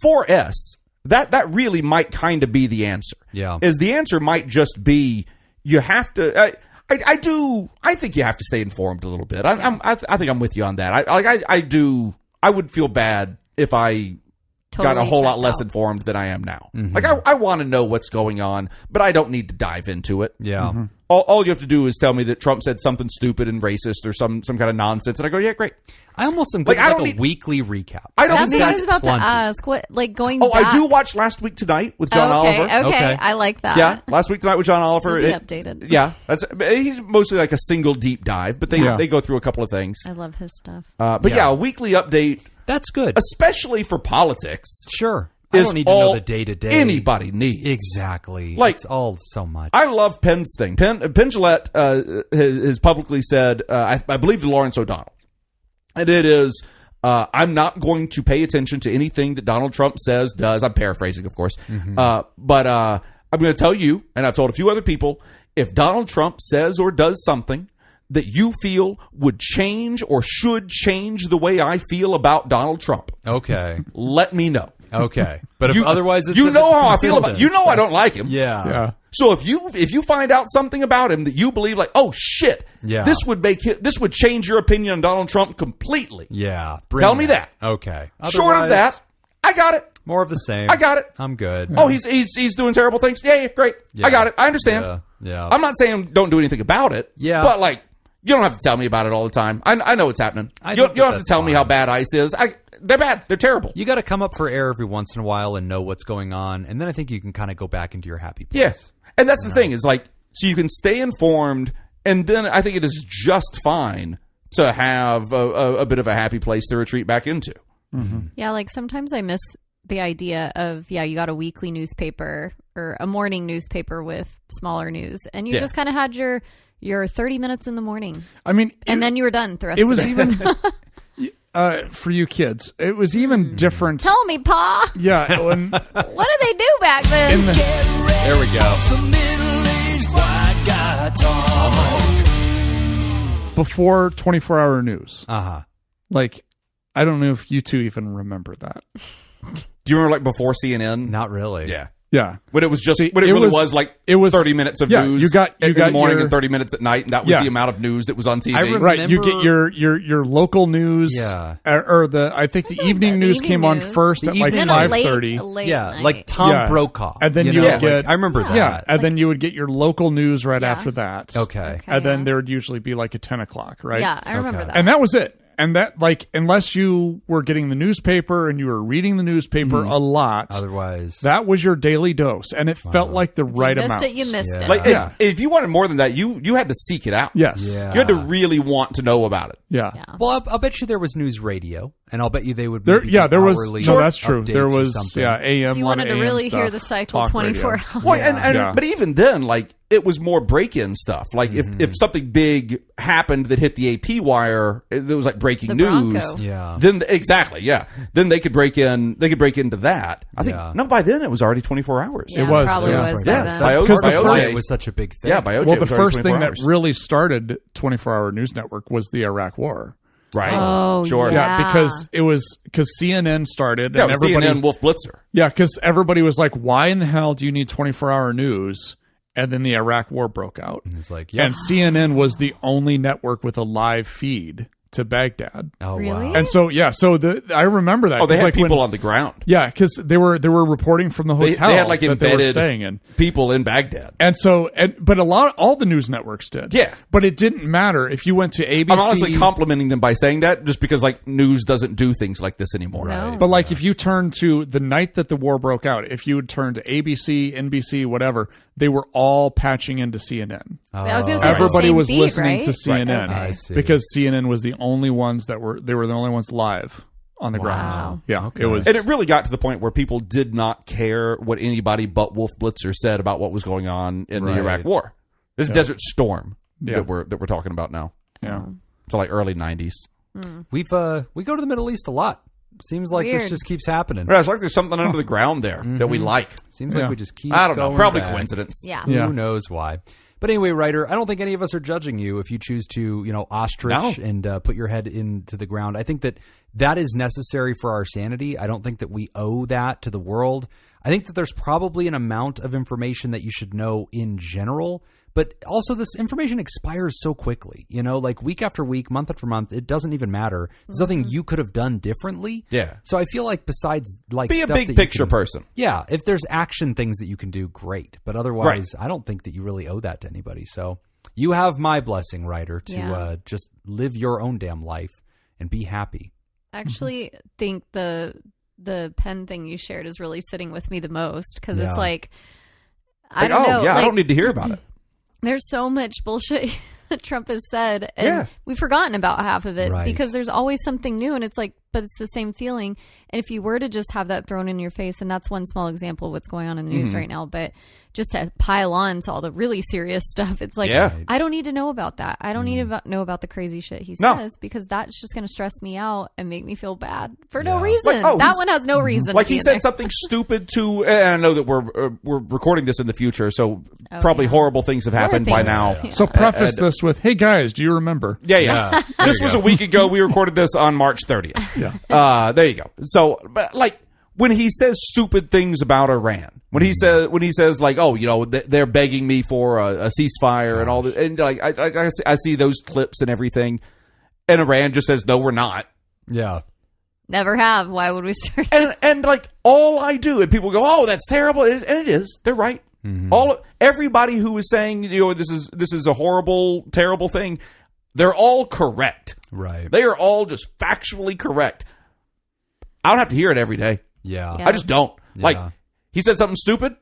For S, that really might kind of be the answer. Yeah. Is the answer might just be, you have to. I think you have to stay informed a little bit. I think I'm with you on that. I would feel bad if I got a Totally whole lot checked less out. informed than I am now. Like I want to know what's going on, but I don't need to dive into it. Yeah. All you have to do is tell me that Trump said something stupid and racist or some kind of nonsense, and I go, yeah, great. I almost am Like, good I with don't a need- weekly recap. I don't That's think what I that's was about plenty. to ask. What, like, going Oh, back? I do watch Last Week Tonight with John okay, Oliver. Okay, Okay. I like that. Yeah, Last Week Tonight with John Oliver. You'll be updated. Yeah, he's mostly like a single deep dive, but they go through a couple of things. I love his stuff. But yeah, a weekly update, That's good. especially for politics, Sure. I is don't need to know all the day-to-day. anybody needs. Exactly. Like- it's all so much. I love Penn's thing. Penn Jillette has publicly said, I believe to Lawrence O'Donnell, and it is, I'm not going to pay attention to anything that Donald Trump says, does. I'm paraphrasing, of course. But I'm going to tell you, and I've told a few other people, if Donald Trump says or does something that you feel would change or should change the way I feel about Donald Trump, Okay. let me know. Okay. But if otherwise it's you know it's how I feel about, consistent. you know I don't like him. Yeah. Yeah. So if you find out something about him that you believe, like, oh shit, Yeah. this would change your opinion on Donald Trump completely. Yeah. Bring Tell me that. Okay. Short of Otherwise, that, I got it. more of the same. I got it. I'm good. Oh, he's doing terrible things. Yeah, great. Yeah. I got it. I understand. Yeah. I'm not saying don't do anything about it. Yeah. But like, You don't have to tell me about it all the time. I know what's happening. You don't have to tell me how bad ice is. They're bad. They're terrible. You got to come up for air every once in a while and know what's going on, and then I think you can kind of go back into your happy place. Yes, and that's the thing is like, so you can stay informed, and then I think it is just fine to have a bit of a happy place to retreat back into. Mm-hmm. Yeah, like sometimes I miss the idea of, you got a weekly newspaper or a morning newspaper with smaller news, and you just kind of had your 30 minutes in the morning. I mean, and then you were done the rest it of was the day. even for you kids. It was even different. Tell me, Pa. Yeah. When, What did they do back then? There we go. before 24-hour news. Uh-huh. Like, I don't know if you two even remember that. Do you remember like before CNN? Not really. Yeah. Yeah. When it was just See, when it really was like it was 30 minutes of yeah, news. you got in the morning your, and 30 minutes at night, and that was the amount of news that was on TV. I remember- Right, you get your local news. Yeah. Or I think the evening news came on first at like evening- 5:30. Yeah, night. like Tom Yeah. Brokaw. And then you you know, would get- like, I remember that. Yeah, and then you would get your local news right after that. Okay. And then there would usually be like a 10 o'clock, right? Yeah, I remember that. And that was it. And that, like, unless you were getting the newspaper and you were reading the newspaper a lot, Otherwise, that was your daily dose. And it felt like the right you missed amount. it, you missed Yeah. it. Like Yeah. if you wanted more than that, you had to seek it out. Yes. Yeah. You had to really want to know about it. Yeah. Yeah. well, I'll bet you there was news radio, and I'll bet you they would. There, maybe yeah, do there was. hourly No, that's true. updates There or was, something. AM. If you a lot wanted of to AM really hear stuff, the cycle talk 24 radio. hours. Well, Yeah. but even then, like it was more break-in stuff. Like if something big happened that hit the AP wire, it was like breaking The news. Bronco. Yeah. Then exactly, yeah. Then they could break in. They could break into that. I think Yeah. no. By then, it was already 24 hours. Yeah, It was, probably yeah. was Yeah, by that's then. by Because by the OJ. first- It was such a big thing. Yeah, by OJ. Well, it the was already first thing 24 that hours. really started 24-hour news network was the Iraq War. right. Oh, sure. Yeah, Yeah. because CNN started Yeah, and it was everybody CNN Wolf Blitzer. Yeah, because everybody was like, "Why in the hell do you need 24-hour news?" And then the Iraq War broke out, It's like, yeah. and CNN was the only network with a live feed to Baghdad. Oh Really? wow. And so I remember that. Oh, they 'cause, had like, people when- on the ground. Yeah, because they were reporting from the They hotel had like that they were embedded staying in. people in Baghdad. And so, but all the news networks did. Yeah. But it didn't matter if you went to ABC. I'm honestly complimenting them by saying that, just because like news doesn't do things like this anymore. No. But like if you turn to the night that the war broke out, if you would turn to ABC, NBC, whatever, they were all patching into CNN. I was gonna say it's the Everybody same was feed, listening right? to CNN I see. because CNN was the only ones they were the only ones live on the ground. Yeah, Okay. it was. And it really got to the point where people did not care what anybody but Wolf Blitzer said about what was going on in the Right. Iraq War. This Desert Storm Yeah. that we're talking about now. yeah. So like early 90s. we go to the Middle East a lot. Seems like this Weird. just keeps happening. Right, it's like there's something under the ground there that we like. Seems Yeah. like we just keep. I don't know. going Probably back. coincidence. Yeah. Yeah. Who knows why? But anyway, writer, I don't think any of us are judging you if you choose to, ostrich No. and put your head into the ground. I think that is necessary for our sanity. I don't think that we owe that to the world. I think that there's probably an amount of information that you should know in general, but also this information expires so quickly, like week after week, month after month, it doesn't even matter. There's nothing you could have done differently. Yeah. So I feel like besides like Be a stuff big that you picture can- person. Yeah, if there's action things that you can do, great. But otherwise, I don't think that you really owe that to anybody. So you have my blessing, writer, to Yeah. just live your own damn life and be happy. I actually think the pen thing you shared is really sitting with me the most because Yeah. it's like I don't know. yeah, I like, don't need to hear about it. there's so much bullshit that Trump has said, and Yeah. we've forgotten about half of it Right. because there's always something new, and it's like, but it's the same feeling. And if you were to just have that thrown in your face, and that's one small example of what's going on in the news right now, but just to pile on to all the really serious stuff, it's like, Yeah. I don't need to know about that. I don't need to know about the crazy shit he No. says because that's just going to stress me out and make me feel bad for no Yeah. reason. Like, oh, that he's- one has no reason. Like to be he in said there. something stupid to, and I know that we're recording this in the future, so probably yeah. horrible things have happened by things. now. Yeah. So preface this with, "Hey guys, do you remember?" Yeah. This was a week ago. We recorded this on March 30th. Yeah. There you go. So, but like when he says stupid things about Iran, when he says like, oh, they're begging me for a ceasefire and all that, and like I see those clips and everything, and Iran just says, no, we're not. Yeah. Never have. Why would we start? And like all I do, and people go, oh, that's terrible, and it is. They're right. Everybody who is saying this is a horrible, terrible thing. they're all correct. Right. They are all just factually correct. I don't have to hear it every day. Yeah. I just don't. Like, he said something stupid.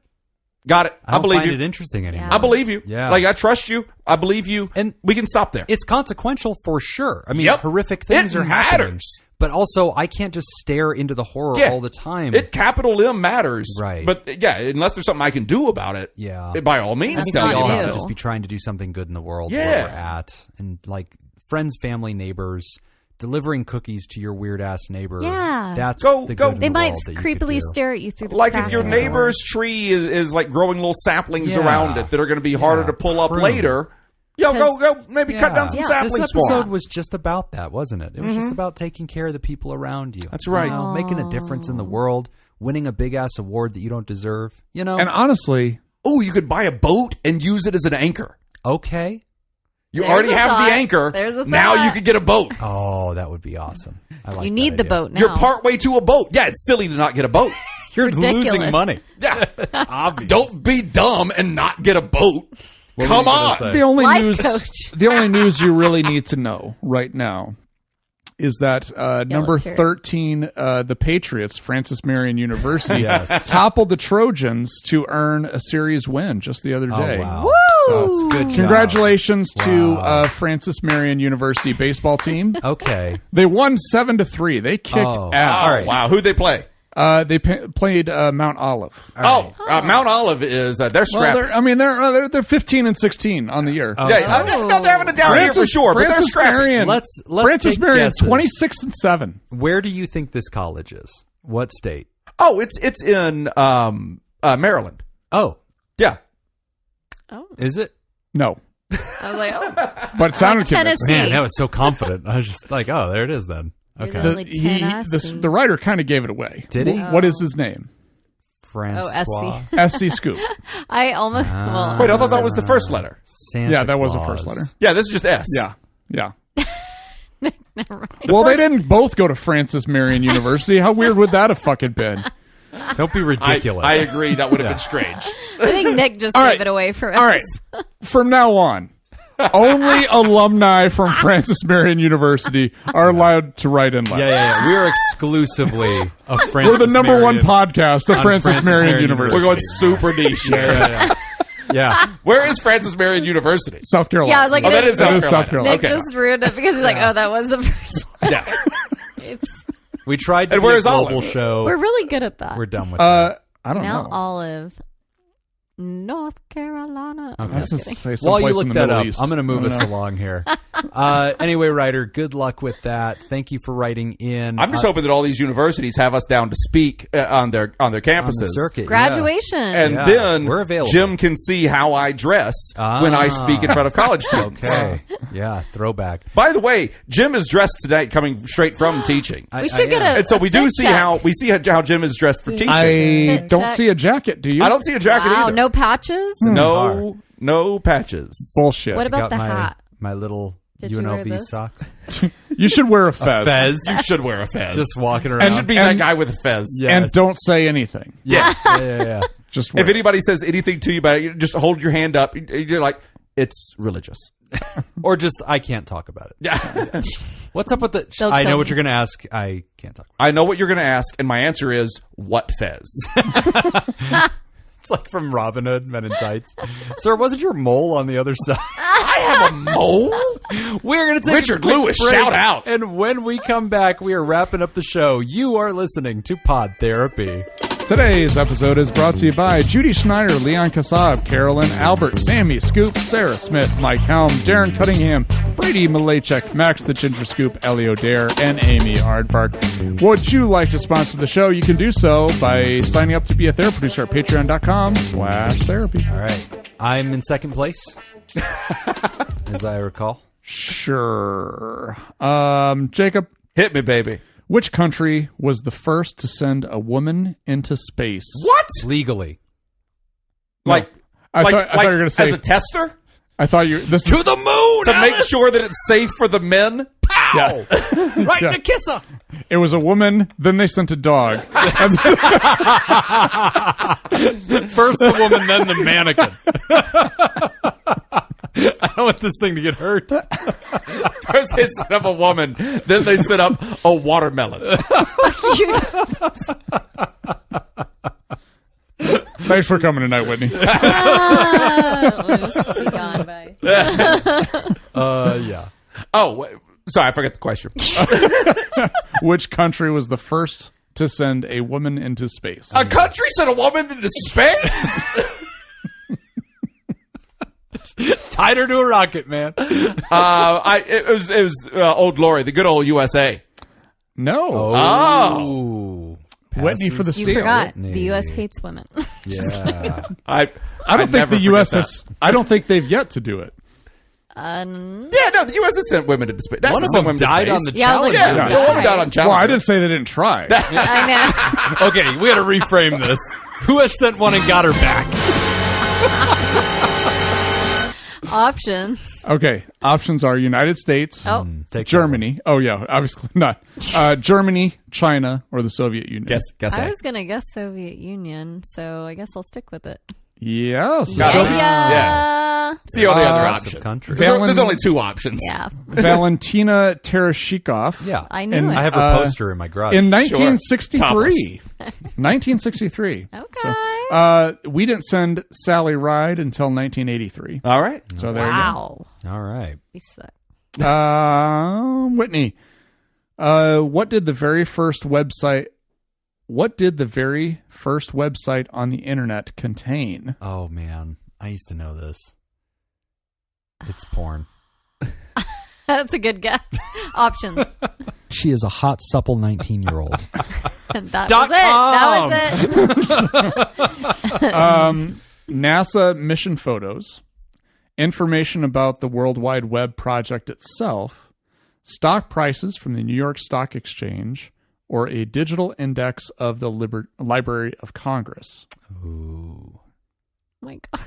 Got it. I believe find you. it interesting anymore. I believe you. Yeah. Like, I trust you. I believe you. And we can stop there. It's consequential for sure. I mean, Yep. horrific things It are happening. matters. But also, I can't just stare into the horror all the time. Capital M matters. Right. But yeah, unless there's something I can do about it. Yeah. By all means, I think tell we me all about have it. to just be trying to do something good in the world Yeah. where we're at. And like friends, family, neighbors, delivering cookies to your weird ass neighbor. Yeah. That's Go- the go. good in They the might world that you could creepily do. stare at you through the Like crack if your in the door. neighbor's tree is like growing little saplings Yeah. around it that are going to be harder to pull up prune. later. Go maybe cut down some This saplings for episode 'em. was just about that, wasn't it? It was just about taking care of the people around you. That's right. You know, making a difference in the world, winning a big ass award that you don't deserve. You know. And honestly, Oh, you could buy a boat and use it as an anchor. Okay. You There's already a have thought. the anchor. There's a now thought. you could get a boat. Oh, that would be awesome. I like You that need the idea. boat now. You're partway to a boat. Yeah, it's silly to not get a boat. You're Ridiculous. losing money. Yeah. It's obvious. Don't be dumb and not get a boat. What Come were you gonna on. say? the only Life news coach. the only news you really need to know right now is that number let's hear it. 13, the Patriots, Francis Marion University, Yes. toppled the Trojans to earn a series win just the other day. Oh, wow. Woo! So it's good job. Congratulations to Wow. Francis Marion University baseball team. Okay. They won 7-3. They kicked Oh. ass. All right. Wow. Who'd they play? They played Mount Olive. Mount Olive is they're Well, scrappy. they're 15 and 16 on the year. No, they're having a down year for sure, but they're Francis scrappy. Marion. Let's Francis take Marion, guesses. 26 and 7. Where do you think this college is? What state? Oh, it's in Maryland. Oh, Yeah. Oh, is it? No, I was like, oh, but it sounded Tennessee. convincing. Man, that was so confident. I was just like, oh, there it is then. Okay. Really? The writer kind of gave it away. Did he? What is his name? Francois. SC Scoop. I almost. Well, Wait, I thought that was the first letter. Santa Yeah, that was the Claus. first letter. Yeah, this is just S. Yeah. never mind. Well, they didn't both go to Francis Marion University. How weird would that have fucking been? Don't be ridiculous. I agree. That would have been strange. I think Nick just All gave right. it away for us. All right. From now on, only alumni from Francis Marion University are allowed to write in letters. Yeah. We are exclusively a Francis We're the number one Marion- podcast of on Francis Marion University. We're going super niche. Yeah. Where is Francis Marion University? South Carolina. Yeah, I was like, Oh, that is That is South South Carolina. Carolina. Nick just ruined it because he's like, oh, that was the first one. Yeah. Oops. We tried to And be where's a global Olive? show. We're really good at that. We're done with that. I don't Mount know. Olive, North Carolina. I was gonna say While you someplace look in the that Middle up, East. I'm going to move I us don't know. along here. Anyway, Ryder, good luck with that. Thank you for writing in. I'm just hoping that all these universities have us down to speak on their campuses. on the circuit. yeah. Graduation. And Yeah, then we're available. Jim can see how I dress when I speak in front of college students. Okay. Yeah, throwback. By the way, Jim is dressed today coming straight from teaching. we should get a. And so we do fit see check. how Jim is dressed for teaching. I Fit don't check. see a jacket. Do you? I don't see a jacket Wow, either. no patches. No patches. Bullshit. What about got the my, hat? my little Did you wear UNLV this? socks. You should wear a fez. Fez. You should wear a fez. Just walking around. you should be that guy with a fez. Yes. And don't say anything. Yeah. Just wear If anybody says anything to you about it, you just hold your hand up. You're like, it's religious. Or just, I can't talk about it. Yeah. What's up with the... They'll I kill know what me. you're going to ask. I can't talk about I know what you're going to ask, and my answer is, what fez? it. It's like from Robin Hood, Men in Tights. Sir, wasn't your mole on the other side? I have a mole? We're going to take Richard a quick Lewis, break, shout out. And when we come back, we are wrapping up the show. You are listening to Pod Therapy. Today's episode is brought to you by Judy Schneider, Leon Kasab, Carolyn Albert, Sammy Scoop, Sarah Smith, Mike Helm, Darren Cunningham, Brady Malachek, Max the Ginger Scoop, Ellie O'Dare, and Amy Ardpark. Would you like to sponsor the show? You can do so by signing up to be a therapy producer at patreon.com/therapy. All right. I'm in second place, as I recall. Sure. Jacob, Hit me, baby. which country was the first to send a woman into space? What? Legally. Like, I thought you were going to say... as a tester? I thought you... This To the moon! To make Alice! sure that it's safe for the men? Yeah. Right Yeah. in a kisser! It was a woman, then they sent a dog. First the woman, then the mannequin. I don't want this thing to get hurt. First they set up a woman, then they set up a watermelon. Thanks for coming tonight, Whitney. We'll just be gone by. Yeah. Oh, wait, sorry, I forgot the question. Which country was the first to send a woman into space? A country sent a woman into space? Tied her to a rocket, man. It was Old Glory, the good old USA. No. Oh. Whitney for the You steal. forgot. Whitney. The U.S. hates women. Yeah. I don't think the U.S. has. I don't think they've yet to do it. Yeah, no, the U.S. has sent women into space. One of them died on the Yeah, I was challenge. like, Yeah, the woman died on Challenger. Well, I didn't say they didn't try. I know. Okay, we got to reframe this. Who has sent one and got her back? Options. Okay, options are United States, Oh, Take Germany. Oh yeah, obviously not. Germany, China, or the Soviet Union. Guess I that. was going to guess Soviet Union, so I guess I'll stick with it. Yes. Yeah. So- Yeah. It's the only other Massive option. country. There's only two options. Yeah. Valentina Tereshikov. Yeah. I knew And it. I have her poster in my garage. In Sure. 1963. 1963. Okay. So, we didn't send Sally Ride until 1983. All right. So there Wow. All right. We suck. you go. Whitney, what did the very first website on the internet contain? Oh, man. I used to know this. It's porn. That's a good guess. Options. She is a hot, supple 19-year-old. That .com. was it. NASA mission photos, information about the World Wide Web project itself, stock prices from the New York Stock Exchange, or a digital index of the Library of Congress. Ooh. Oh my gosh.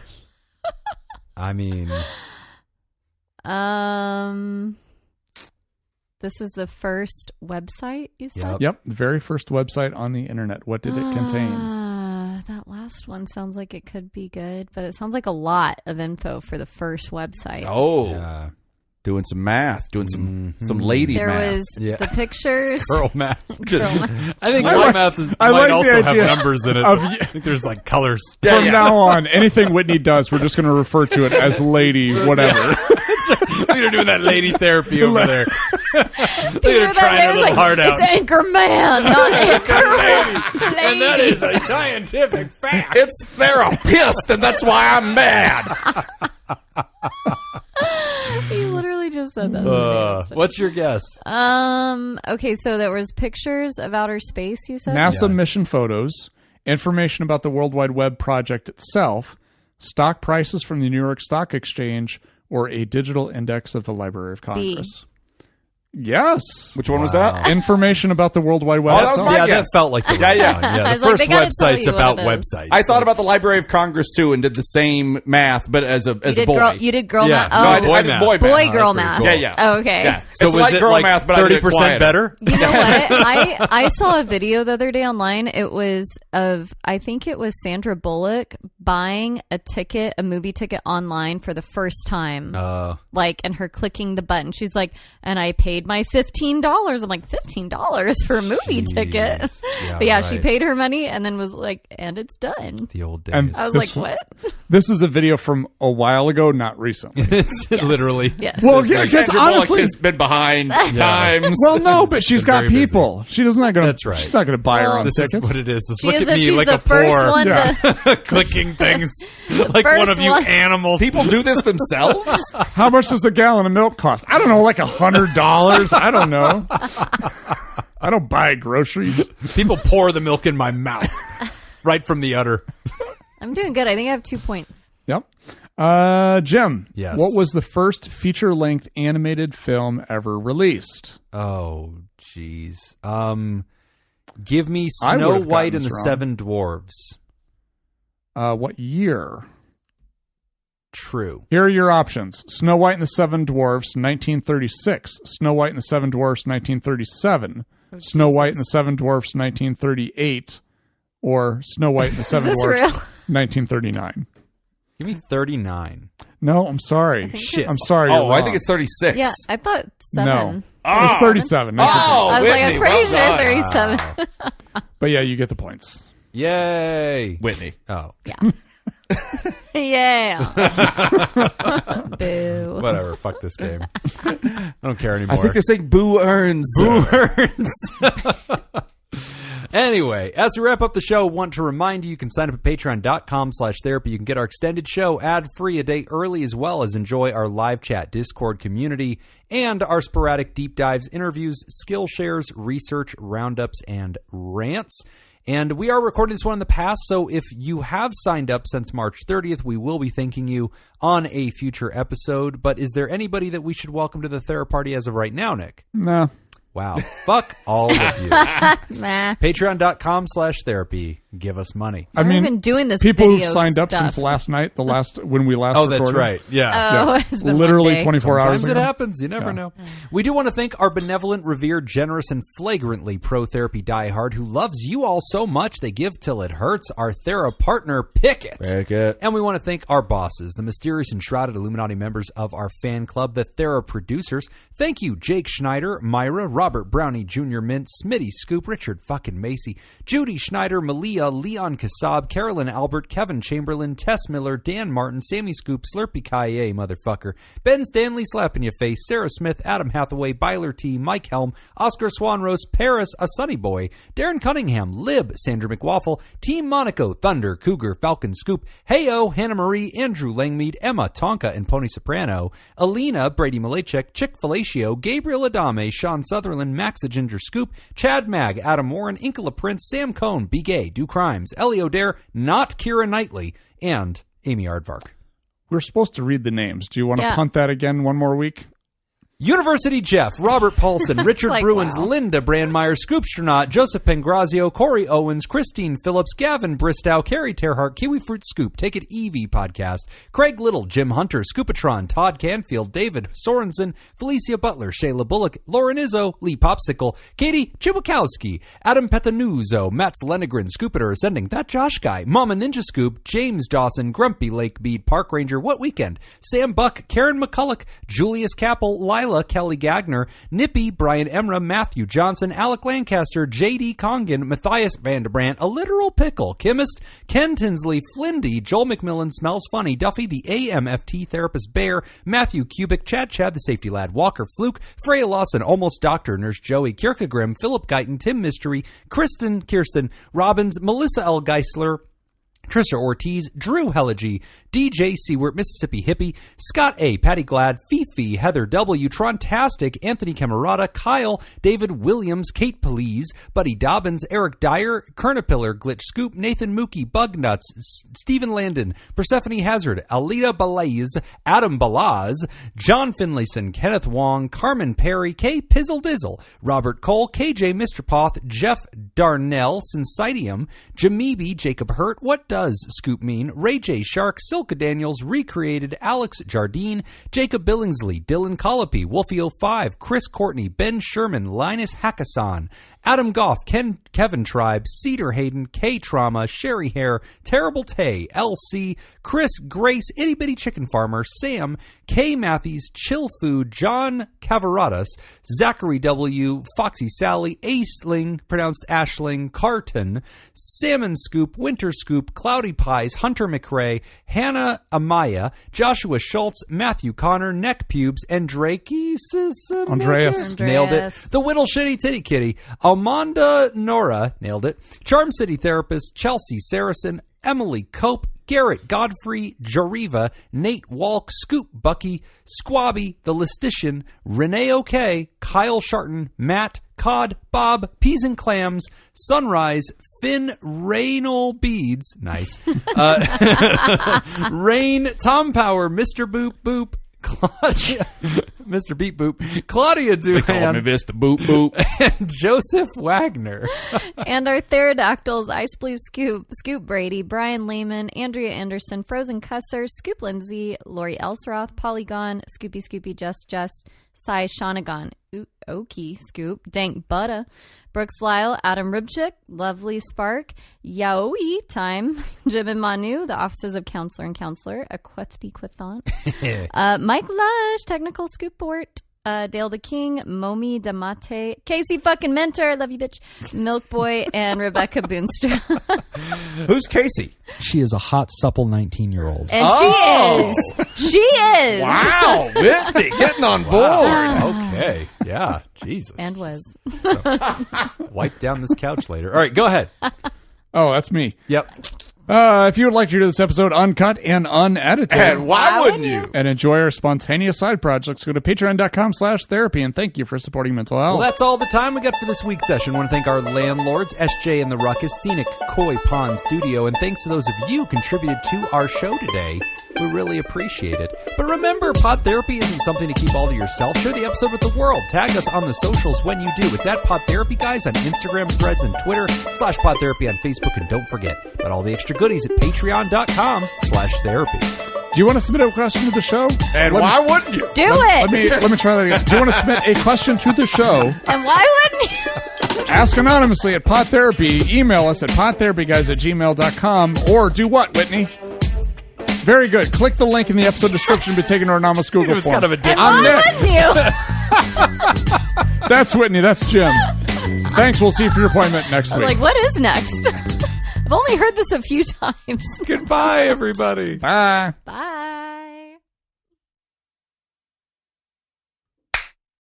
I mean, this is the first website you said? Yep, the very first website on the internet. What did it contain? That last one sounds like it could be good, but it sounds like a lot of info for the first website. Oh, yeah. doing some math, doing some lady There math. was Yeah. the pictures. Girl math. Girl math. I think I girl like- math I might like the also have idea numbers in it. of- I think there's like colors. From now on, anything Whitney does, we're just going to refer to it as lady whatever. Look at her doing that lady therapy over there. Look at her Remember trying that? her It was little heart out. It's Anchor Man, not Anchor Lady. And that is a scientific fact. It's therapist, and that's why I'm mad. He literally just said that. What's your guess? Okay, so there was pictures of outer space, you said? NASA mission photos, information about the World Wide Web project itself, stock prices from the New York Stock Exchange, or a digital index of the Library of Congress. Yes. Which one was that? Information about the World Wide Web Oh, that was itself. my Yeah, guess. that felt like the Yeah, yeah. one. Yeah, I the was like, first they gotta tell website's you about what it is. websites. I thought about the Library of Congress too, and did the same math, but as a boy. You did girl Yeah. math. No, Oh, I did boy boy math. math. boy Oh, girl that's math. pretty Yeah, cool. yeah. Oh, okay. Yeah. So it's was like it girl like math, but I did it 30% quieter. better? You know what? I saw a video the other day online. It was of, I think it was Sandra Bullock buying a movie ticket online for the first time. And her clicking the button. She's like, and I paid my $15. I'm like, $15 for a movie ticket? Yeah, But yeah, she right. paid her money and then was like, and it's done. The old days. And I was this, like, what? This is a video from a while ago, not recently. It's literally. Yes. Well, yeah, because Sandra Bullock honestly, has been behind times. well, no, but she's been got very busy. people. She doesn't not gonna. That's right. She's not going to buy her own This tickets. is what it is. Just She look is at that me she's like the a first poor one to... clicking things like first one of you one. animals. People do this themselves? How much does a gallon of milk cost? I don't know, like $100. I don't know. I don't buy groceries. People pour the milk in my mouth right from the udder. I'm doing good. I think I have 2 points. Yep. Jim. Yes. What was the first feature-length animated film ever released? Oh, jeez. Give me I Snow would've White gotten and the this wrong. 7 Dwarves. What year? True. Here are your options. Snow White and the Seven Dwarfs, 1936. Snow White and the Seven Dwarfs, 1937. Snow White and the Seven Dwarfs, 1938. Or Snow White and the Seven this Dwarfs, real? 1939. Give me 39. No, I'm sorry. Shit. I'm sorry. Oh, you're I wrong. think it's 36. Yeah, I thought 7. No. It's 37. Make it I was like, I was Whitney, pretty well sure done. 37. But yeah, you get the points. Yay. Whitney. Oh, Yeah. Boo. whatever. Fuck this game. I don't care anymore. I think they're saying boo earns. Boo earns. Anyway, as we wrap up the show, I want to remind you can sign up at patreon.com/therapy. You can get our extended show ad-free a day early, as well as enjoy our live chat Discord community and our sporadic deep dives, interviews, skill shares, research, roundups, and rants. And we are recording this one in the past, so if you have signed up since March 30th, we will be thanking you on a future episode. But is there anybody that we should welcome to the Theraparty as of right now, Nick? No. Wow. Fuck all of you. Nah. Patreon.com/therapy. Give us money. I mean, been doing this people who've video signed up stuff. since last night, when we last Oh, recorded. that's right. Yeah. Oh, it's been Literally one day. 24 hours Sometimes it ago. happens. You never know. We do want to thank our benevolent, revered, generous, and flagrantly pro-therapy diehard who loves you all so much they give till it hurts, our Thera partner, Pickett. Pickett. And we want to thank our bosses, the mysterious and shrouded Illuminati members of our fan club, the Thera producers. Thank you, Jake Schneider, Myra, Robert Brownie, Jr. Mint, Smitty, Scoop, Richard fucking Macy, Judy Schneider, Malia, Leon Kassab, Carolyn Albert, Kevin Chamberlain, Tess Miller, Dan Martin, Sammy Scoop, Slurpee Kaye, motherfucker, Ben Stanley, Slapping Your Face, Sarah Smith, Adam Hathaway, Byler T, Mike Helm, Oscar Swanrose, Paris, A Sunny Boy, Darren Cunningham, Lib, Sandra McWaffle, Team Monaco, Thunder, Cougar, Falcon Scoop, Heyo, Hannah Marie, Andrew Langmead, Emma, Tonka, and Pony Soprano, Alina, Brady Malachek, Chick Fellatio, Gabriel Adame, Sean Sutherland, Max the Ginger Scoop, Chad Mag, Adam Warren, Inkla Prince, Sam Cohn, Be Gay, Do Crimes, Ellie O'Dare, Not Kira Knightley, and Amy Aardvark. We're supposed to read the names. Do you want to Yeah. punt that again one more week? University Jeff, Robert Paulson, Richard Like, Bruins, wow. Linda Brandmeier, Scoopstronaut, Joseph Pengrazio, Corey Owens, Christine Phillips, Gavin Bristow, Carrie Terhart, Kiwi Fruit Scoop, Take It Evie Podcast, Craig Little, Jim Hunter, Scoopatron, Todd Canfield, David Sorensen, Felicia Butler, Shayla Bullock, Lauren Izzo, Lee Popsicle, Katie Chibukowski, Adam Petanuzzo, Matt Lenegren, Scoopator Ascending, That Josh Guy, Mama Ninja Scoop, James Dawson, Grumpy Lake Bead, Park Ranger, What Weekend, Sam Buck, Karen McCulloch, Julius Capel, Lila, Kelly Gagner, Nippy, Brian Emra, Matthew Johnson, Alec Lancaster, J.D. Congan, Matthias Vanderbrandt, A Literal Pickle, Chemist, Ken Tinsley, Flindy, Joel McMillan, Smells Funny, Duffy, the AMFT Therapist Bear, Matthew Kubik, Chad, the Safety Lad, Walker Fluke, Freya Lawson, Almost Doctor, Nurse Joey, Kierkegaard, Philip Guyton, Tim Mystery, Kirsten Robbins, Melissa L. Geisler, Trista Ortiz, Drew Helligy, DJ Seward, Mississippi Hippie, Scott A, Patty Glad, Fifi, Heather W, Trontastic, Anthony Camerata, Kyle, David Williams, Kate Please, Buddy Dobbins, Eric Dyer, Kernapiller, Glitch Scoop, Nathan Mookie, Bugnuts, Stephen Landon, Persephone Hazard, Alita Balaz, Adam Balaz, John Finlayson, Kenneth Wong, Carmen Perry, K Pizzle Dizzle, Robert Cole, KJ Mr. Poth, Jeff Darnell, Syncytium, Jameeby, Jacob Hurt, What Does Scoop Mean, Ray J Shark, Silka Daniels, Recreated, Alex Jardine, Jacob Billingsley, Dylan Colopy, Wolfie05, Chris Courtney, Ben Sherman, Linus Hackason, Adam Goff, Kevin Tribe, Cedar Hayden, K Trauma, Sherry Hare, Terrible Tay, LC, Chris Grace, Itty Bitty Chicken Farmer, Sam, K Matthews, Chill Food, John Cavaradas, Zachary W, Foxy Sally, Aisling, pronounced Ashling, Carton, Salmon Scoop, Winter Scoop, Cloudy Pies, Hunter McRae, Hannah Amaya, Joshua Schultz, Matthew Connor, Neck Pubes, Andreas. Nailed it. The Whittle Shitty Titty Kitty, Almonda Nora, nailed it. Charm City Therapist, Chelsea Saracen, Emily Cope, Garrett Godfrey, Jariva, Nate Walk, Scoop Bucky, Squabby, The Listician, Renee OK, Kyle Sharton, Matt, Cod, Bob, Peas and Clams, Sunrise, Finn, Raynal Beads, nice, Rain, Tom Power, Mr. Boop Boop, Claudia, Mr. Beep Boop, Claudia They call me Duhan, Mr. Boop Boop. and Joseph Wagner. And our Pterodactyls, Ice Blue Scoop, Scoop Brady, Brian Lehman, Andrea Anderson, Frozen Cusser, Scoop Lindsay, Lori Elsroth, Polygon, Scoopy Just, Sai Shanagon. Okie Scoop, Dank Butta, Brooks Lyle, Adam Ribchick, Lovely Spark, Yaoi Time, Jim and Manu, the Offices of Counselor and Counselor, Aquethty Quithant, Mike Lush, Technical Scoopport, Dale the King, Momi Damate, Casey fucking Mentor, love you bitch, Milk Boy, and Rebecca Boonstra. Who's Casey? She is a hot, supple 19-year-old. And she is. Wow, Whitney getting on board. Okay. Yeah. Jesus. And was. Wipe down this couch later. All right, go ahead. Oh, that's me. Yep. If you would like to hear this episode uncut and unedited, And why wouldn't you? and enjoy our spontaneous side projects, go to patreon.com/therapy, and thank you for supporting mental health. Well, that's all the time we got for this week's session. I want to thank our landlords, SJ and the Ruckus, Scenic Koi Pond Studio, and thanks to those of you who contributed to our show today. We really appreciate it. But remember, Pod Therapy isn't something to keep all to yourself. Share the episode with the world. Tag us on the socials when you do. It's at PodTherapyGuys on Instagram, Threads, and Twitter, /PodTherapy on Facebook, and don't forget about all the extra goodies at patreon.com/therapy. Do you want to submit a question to the show? And why wouldn't you? Do it. Let me try that again. Do you want to submit a question to the show? And why wouldn't you? Ask anonymously at PodTherapy. Email us at podtherapyguys@gmail.com. Or do what, Whitney? Very good. Click the link in the episode description to be taken to our anonymous Google It was form. kind of a dick. And I'm why Nick. wouldn't you? That's Whitney. That's Jim. Thanks. We'll see you for your appointment next week. Like, what is next? I've only heard this a few times. Goodbye, everybody. Bye. Bye.